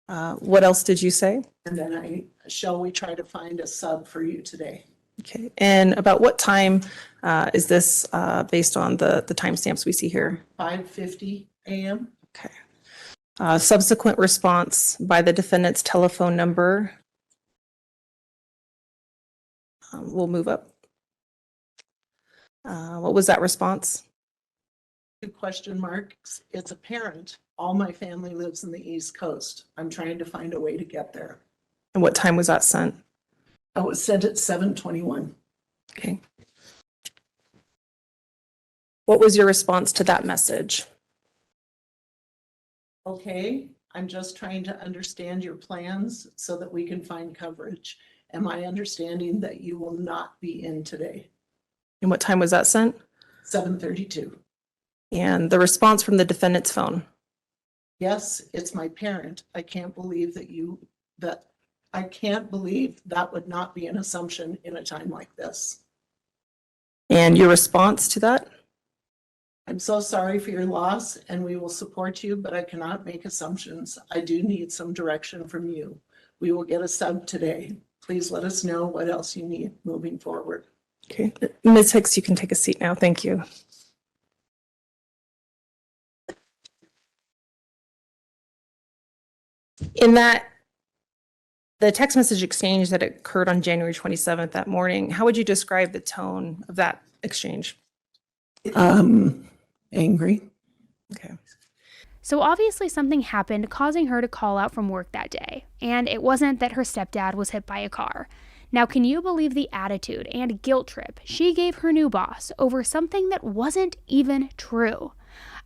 What else did you say? And then shall we try to find a sub for you today? Okay. And about what time is this based on the timestamps we see here? 5:50 a.m. Okay. Subsequent response by the defendant's telephone number. We'll move up. What was that response? 2 question marks. It's apparent all my family lives in the East Coast. I'm trying to find a way to get there. And what time was that sent? I was sent at 7:21. Okay. What was your response to that message? Okay, I'm just trying to understand your plans so that we can find coverage. Am I understanding that you will not be in today? And what time was that sent? 7:32. And the response from the defendant's phone? Yes, it's my parent. I can't believe I can't believe that would not be an assumption in a time like this. And your response to that? I'm so sorry for your loss and we will support you, but I cannot make assumptions. I do need some direction from you. We will get a sub today. Please let us know what else you need moving forward. Okay, Ms. Hicks, you can take a seat now. Thank you. In the text message exchange that occurred on January 27th that morning, how would you describe the tone of that exchange? Angry. Okay. So obviously something happened causing her to call out from work that day, and it wasn't that her stepdad was hit by a car. Now, can you believe the attitude and guilt trip she gave her new boss over something that wasn't even true?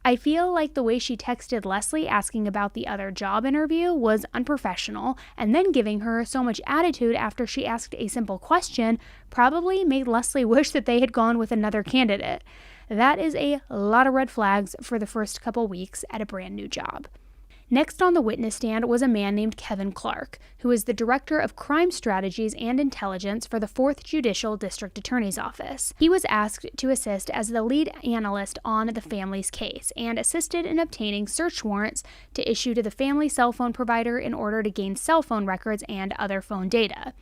I feel like the way she texted Leslie asking about the other job interview was unprofessional, and then giving her so much attitude after she asked a simple question probably made Leslie wish that they had gone with another candidate. That is a lot of red flags for the first couple weeks at a brand new job. Next on the witness stand was a man named Kevin Clark, who is the Director of Crime Strategies and Intelligence for the 4th Judicial District Attorney's Office. He was asked to assist as the lead analyst on the family's case and assisted in obtaining search warrants to issue to the family cell phone provider in order to gain cell phone records and other phone data.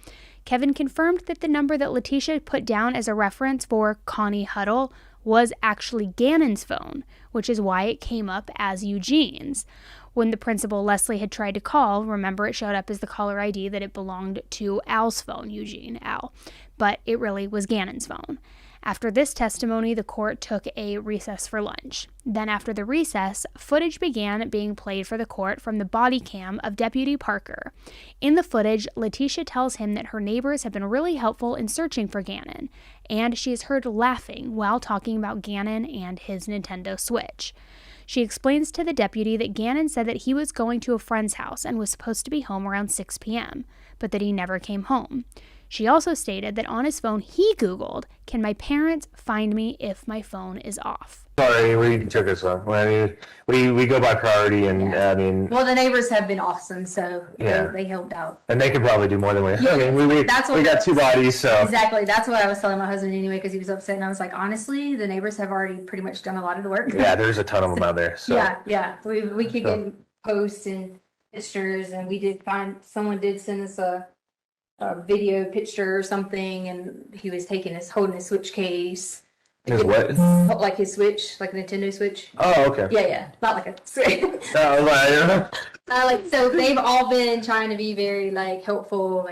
Kevin confirmed that the number that Letecia put down as a reference for Connie Huddle was actually Gannon's phone, which is why it came up as Eugene's. When the principal Leslie had tried to call, remember it showed up as the caller ID that it belonged to Al's phone, Eugene, Al, but it really was Gannon's phone. After this testimony, the court took a recess for lunch. Then after the recess, footage began being played for the court from the body cam of Deputy Parker. In the footage, Letecia tells him that her neighbors have been really helpful in searching for Gannon, and she is heard laughing while talking about Gannon and his Nintendo Switch. She explains to the deputy that Gannon said that he was going to a friend's house and was supposed to be home around 6 p.m., but that he never came home. She also stated that on his phone he Googled, "Can my parents find me if my phone is off?" Sorry, we took this one. I mean, we go by priority, and I mean. Well, the neighbors have been awesome, so Yeah. they helped out. And they could probably do more than we. Yeah, I mean, we got 2 bodies, so. Exactly. That's what I was telling my husband anyway, because he was upset, and I was like, honestly, the neighbors have already pretty much done a lot of the work. Yeah, there's a ton of them out there. So. Yeah. We could get posts and pictures, and we did find someone did send us a video picture or something, and he was holding his Switch case. His what? Like his Switch, like a Nintendo Switch. Oh, okay. Yeah, not like a Switch. Oh, So they've all been trying to be very helpful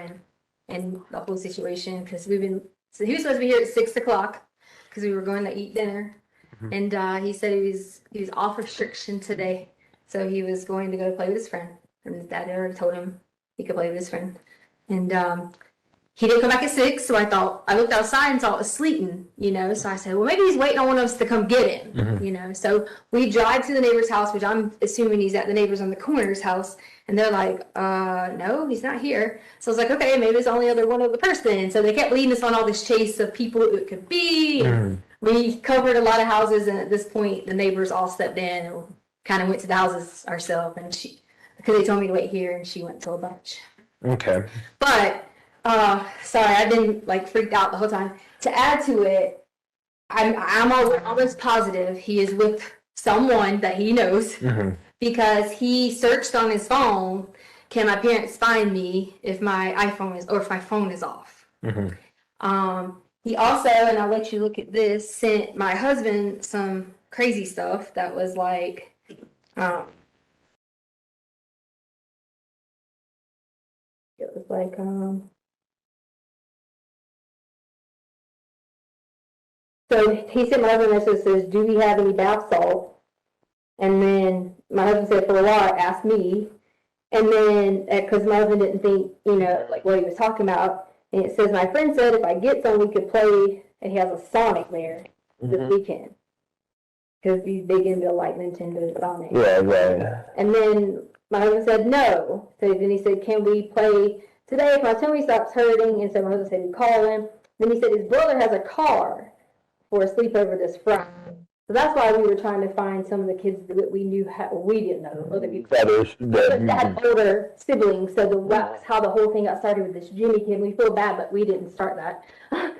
and the whole situation, because so he was supposed to be here at 6 o'clock because we were going to eat dinner, and he said he was off restriction today, so he was going to go play with his friend, and his dad already told him he could play with his friend, and he didn't come back at 6, so I looked outside and saw it was sleeting, so I said, well, maybe he's waiting on one of us to come get him, so we drive to the neighbor's house, which I'm assuming he's at the neighbor's on the corner's house, and they're like, no, he's not here. So I was like, okay, maybe it's only one other person. So they kept leading us on all this chase of people it could be. And we covered a lot of houses, and at this point, the neighbors all stepped in and kind of went to the houses ourselves, and because they told me to wait here, and she went to a bunch. Okay. But sorry, I've been freaked out the whole time. To add to it, I'm almost positive he is with someone that he knows, because he searched on his phone, "Can my parents find me if my if my phone is off?" He also, and I'll let you look at this, sent my husband some crazy stuff that was so he sent my husband a message that says, "Do we have any bath salt?" And then my husband said, "For what?" Asked me. And then, because my husband didn't think, what he was talking about. And it says, "My friend said if I get some, we could play," and he has a Sonic there this weekend. Because he's big into Nintendo Sonic. Yeah, right. And then my husband said no. So then he said, "Can we play today if my tummy stops hurting?" And so my husband said he'd call him. Then he said his brother has a car for a sleepover this Friday. So that's why we were trying to find some of the kids that we knew had, or we didn't know, other people that had older siblings. So that's how the whole thing got started with this Jimmy kid. We feel bad, but we didn't start that.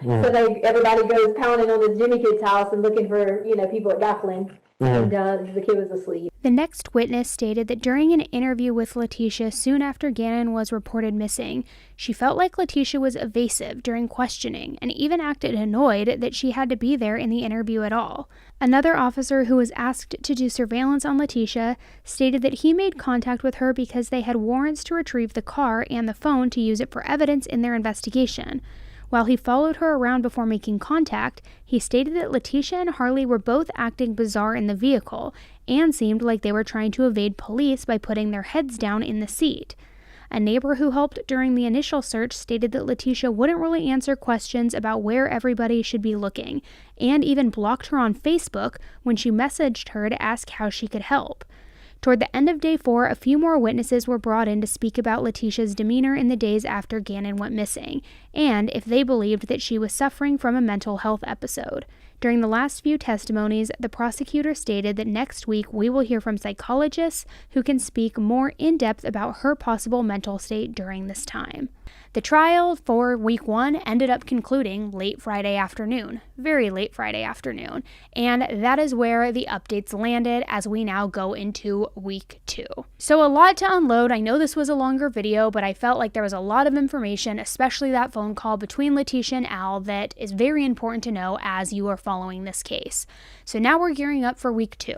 So everybody goes pounding on this Jimmy kid's house and looking for, people at Gafflin. And the kid was asleep. The next witness stated that during an interview with Letecia soon after Gannon was reported missing, she felt like Letecia was evasive during questioning and even acted annoyed that she had to be there in the interview at all. Another officer who was asked to do surveillance on Letecia stated that he made contact with her because they had warrants to retrieve the car and the phone to use it for evidence in their investigation. While he followed her around before making contact, he stated that Letecia and Harley were both acting bizarre in the vehicle and seemed like they were trying to evade police by putting their heads down in the seat. A neighbor who helped during the initial search stated that Letecia wouldn't really answer questions about where everybody should be looking, and even blocked her on Facebook when she messaged her to ask how she could help. Toward the end of day 4, a few more witnesses were brought in to speak about Letecia's demeanor in the days after Gannon went missing, and if they believed that she was suffering from a mental health episode. During the last few testimonies, the prosecutor stated that next week we will hear from psychologists who can speak more in depth about her possible mental state during this time. The trial for week 1 ended up concluding late Friday afternoon, very late Friday afternoon, and that is where the updates landed as we now go into week 2. So a lot to unload. I know this was a longer video, but I felt like there was a lot of information, especially that phone call between Letecia and Al, that is very important to know as you are following this case. So now we're gearing up for week 2.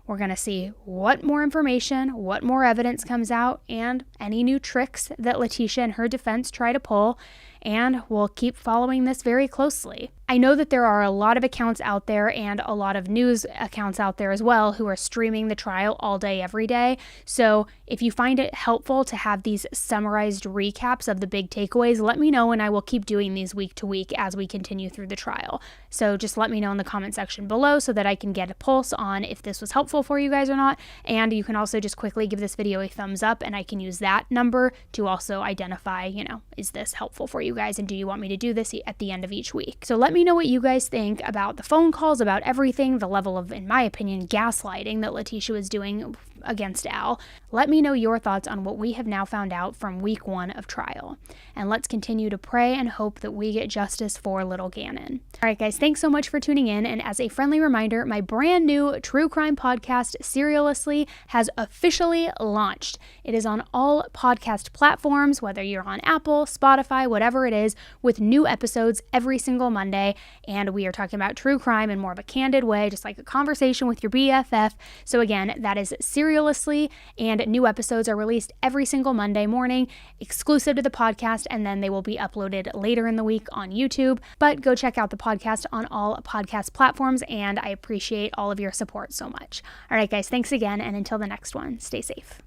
We're going to see what more information, what more evidence comes out, and any new tricks that Letecia and her defense try to pull, and we'll keep following this very closely. I know that there are a lot of accounts out there and a lot of news accounts out there as well who are streaming the trial all day, every day. So if you find it helpful to have these summarized recaps of the big takeaways, let me know and I will keep doing these week to week as we continue through the trial. So just let me know in the comment section below so that I can get a pulse on if this was helpful for you guys or not. And you can also just quickly give this video a thumbs up and I can use that number to also identify, is this helpful for you guys and do you want me to do this at the end of each week? So let me know what you guys think about the phone calls, about everything, the level of, in my opinion, gaslighting that Letecia was doing against Al. Let me know your thoughts on what we have now found out from week 1 of trial. And let's continue to pray and hope that we get justice for little Gannon. All right, guys, thanks so much for tuning in. And as a friendly reminder, my brand new true crime podcast, Serialously, has officially launched. It is on all podcast platforms, whether you're on Apple, Spotify, whatever it is, with new episodes every single Monday. And we are talking about true crime in more of a candid way, just like a conversation with your BFF. So again, that is Serialously, and new episodes are released every single Monday morning, exclusive to the podcast, and then they will be uploaded later in the week on YouTube. But go check out the podcast on all podcast platforms, and I appreciate all of your support so much. All right, guys, thanks again, and until the next one, stay safe.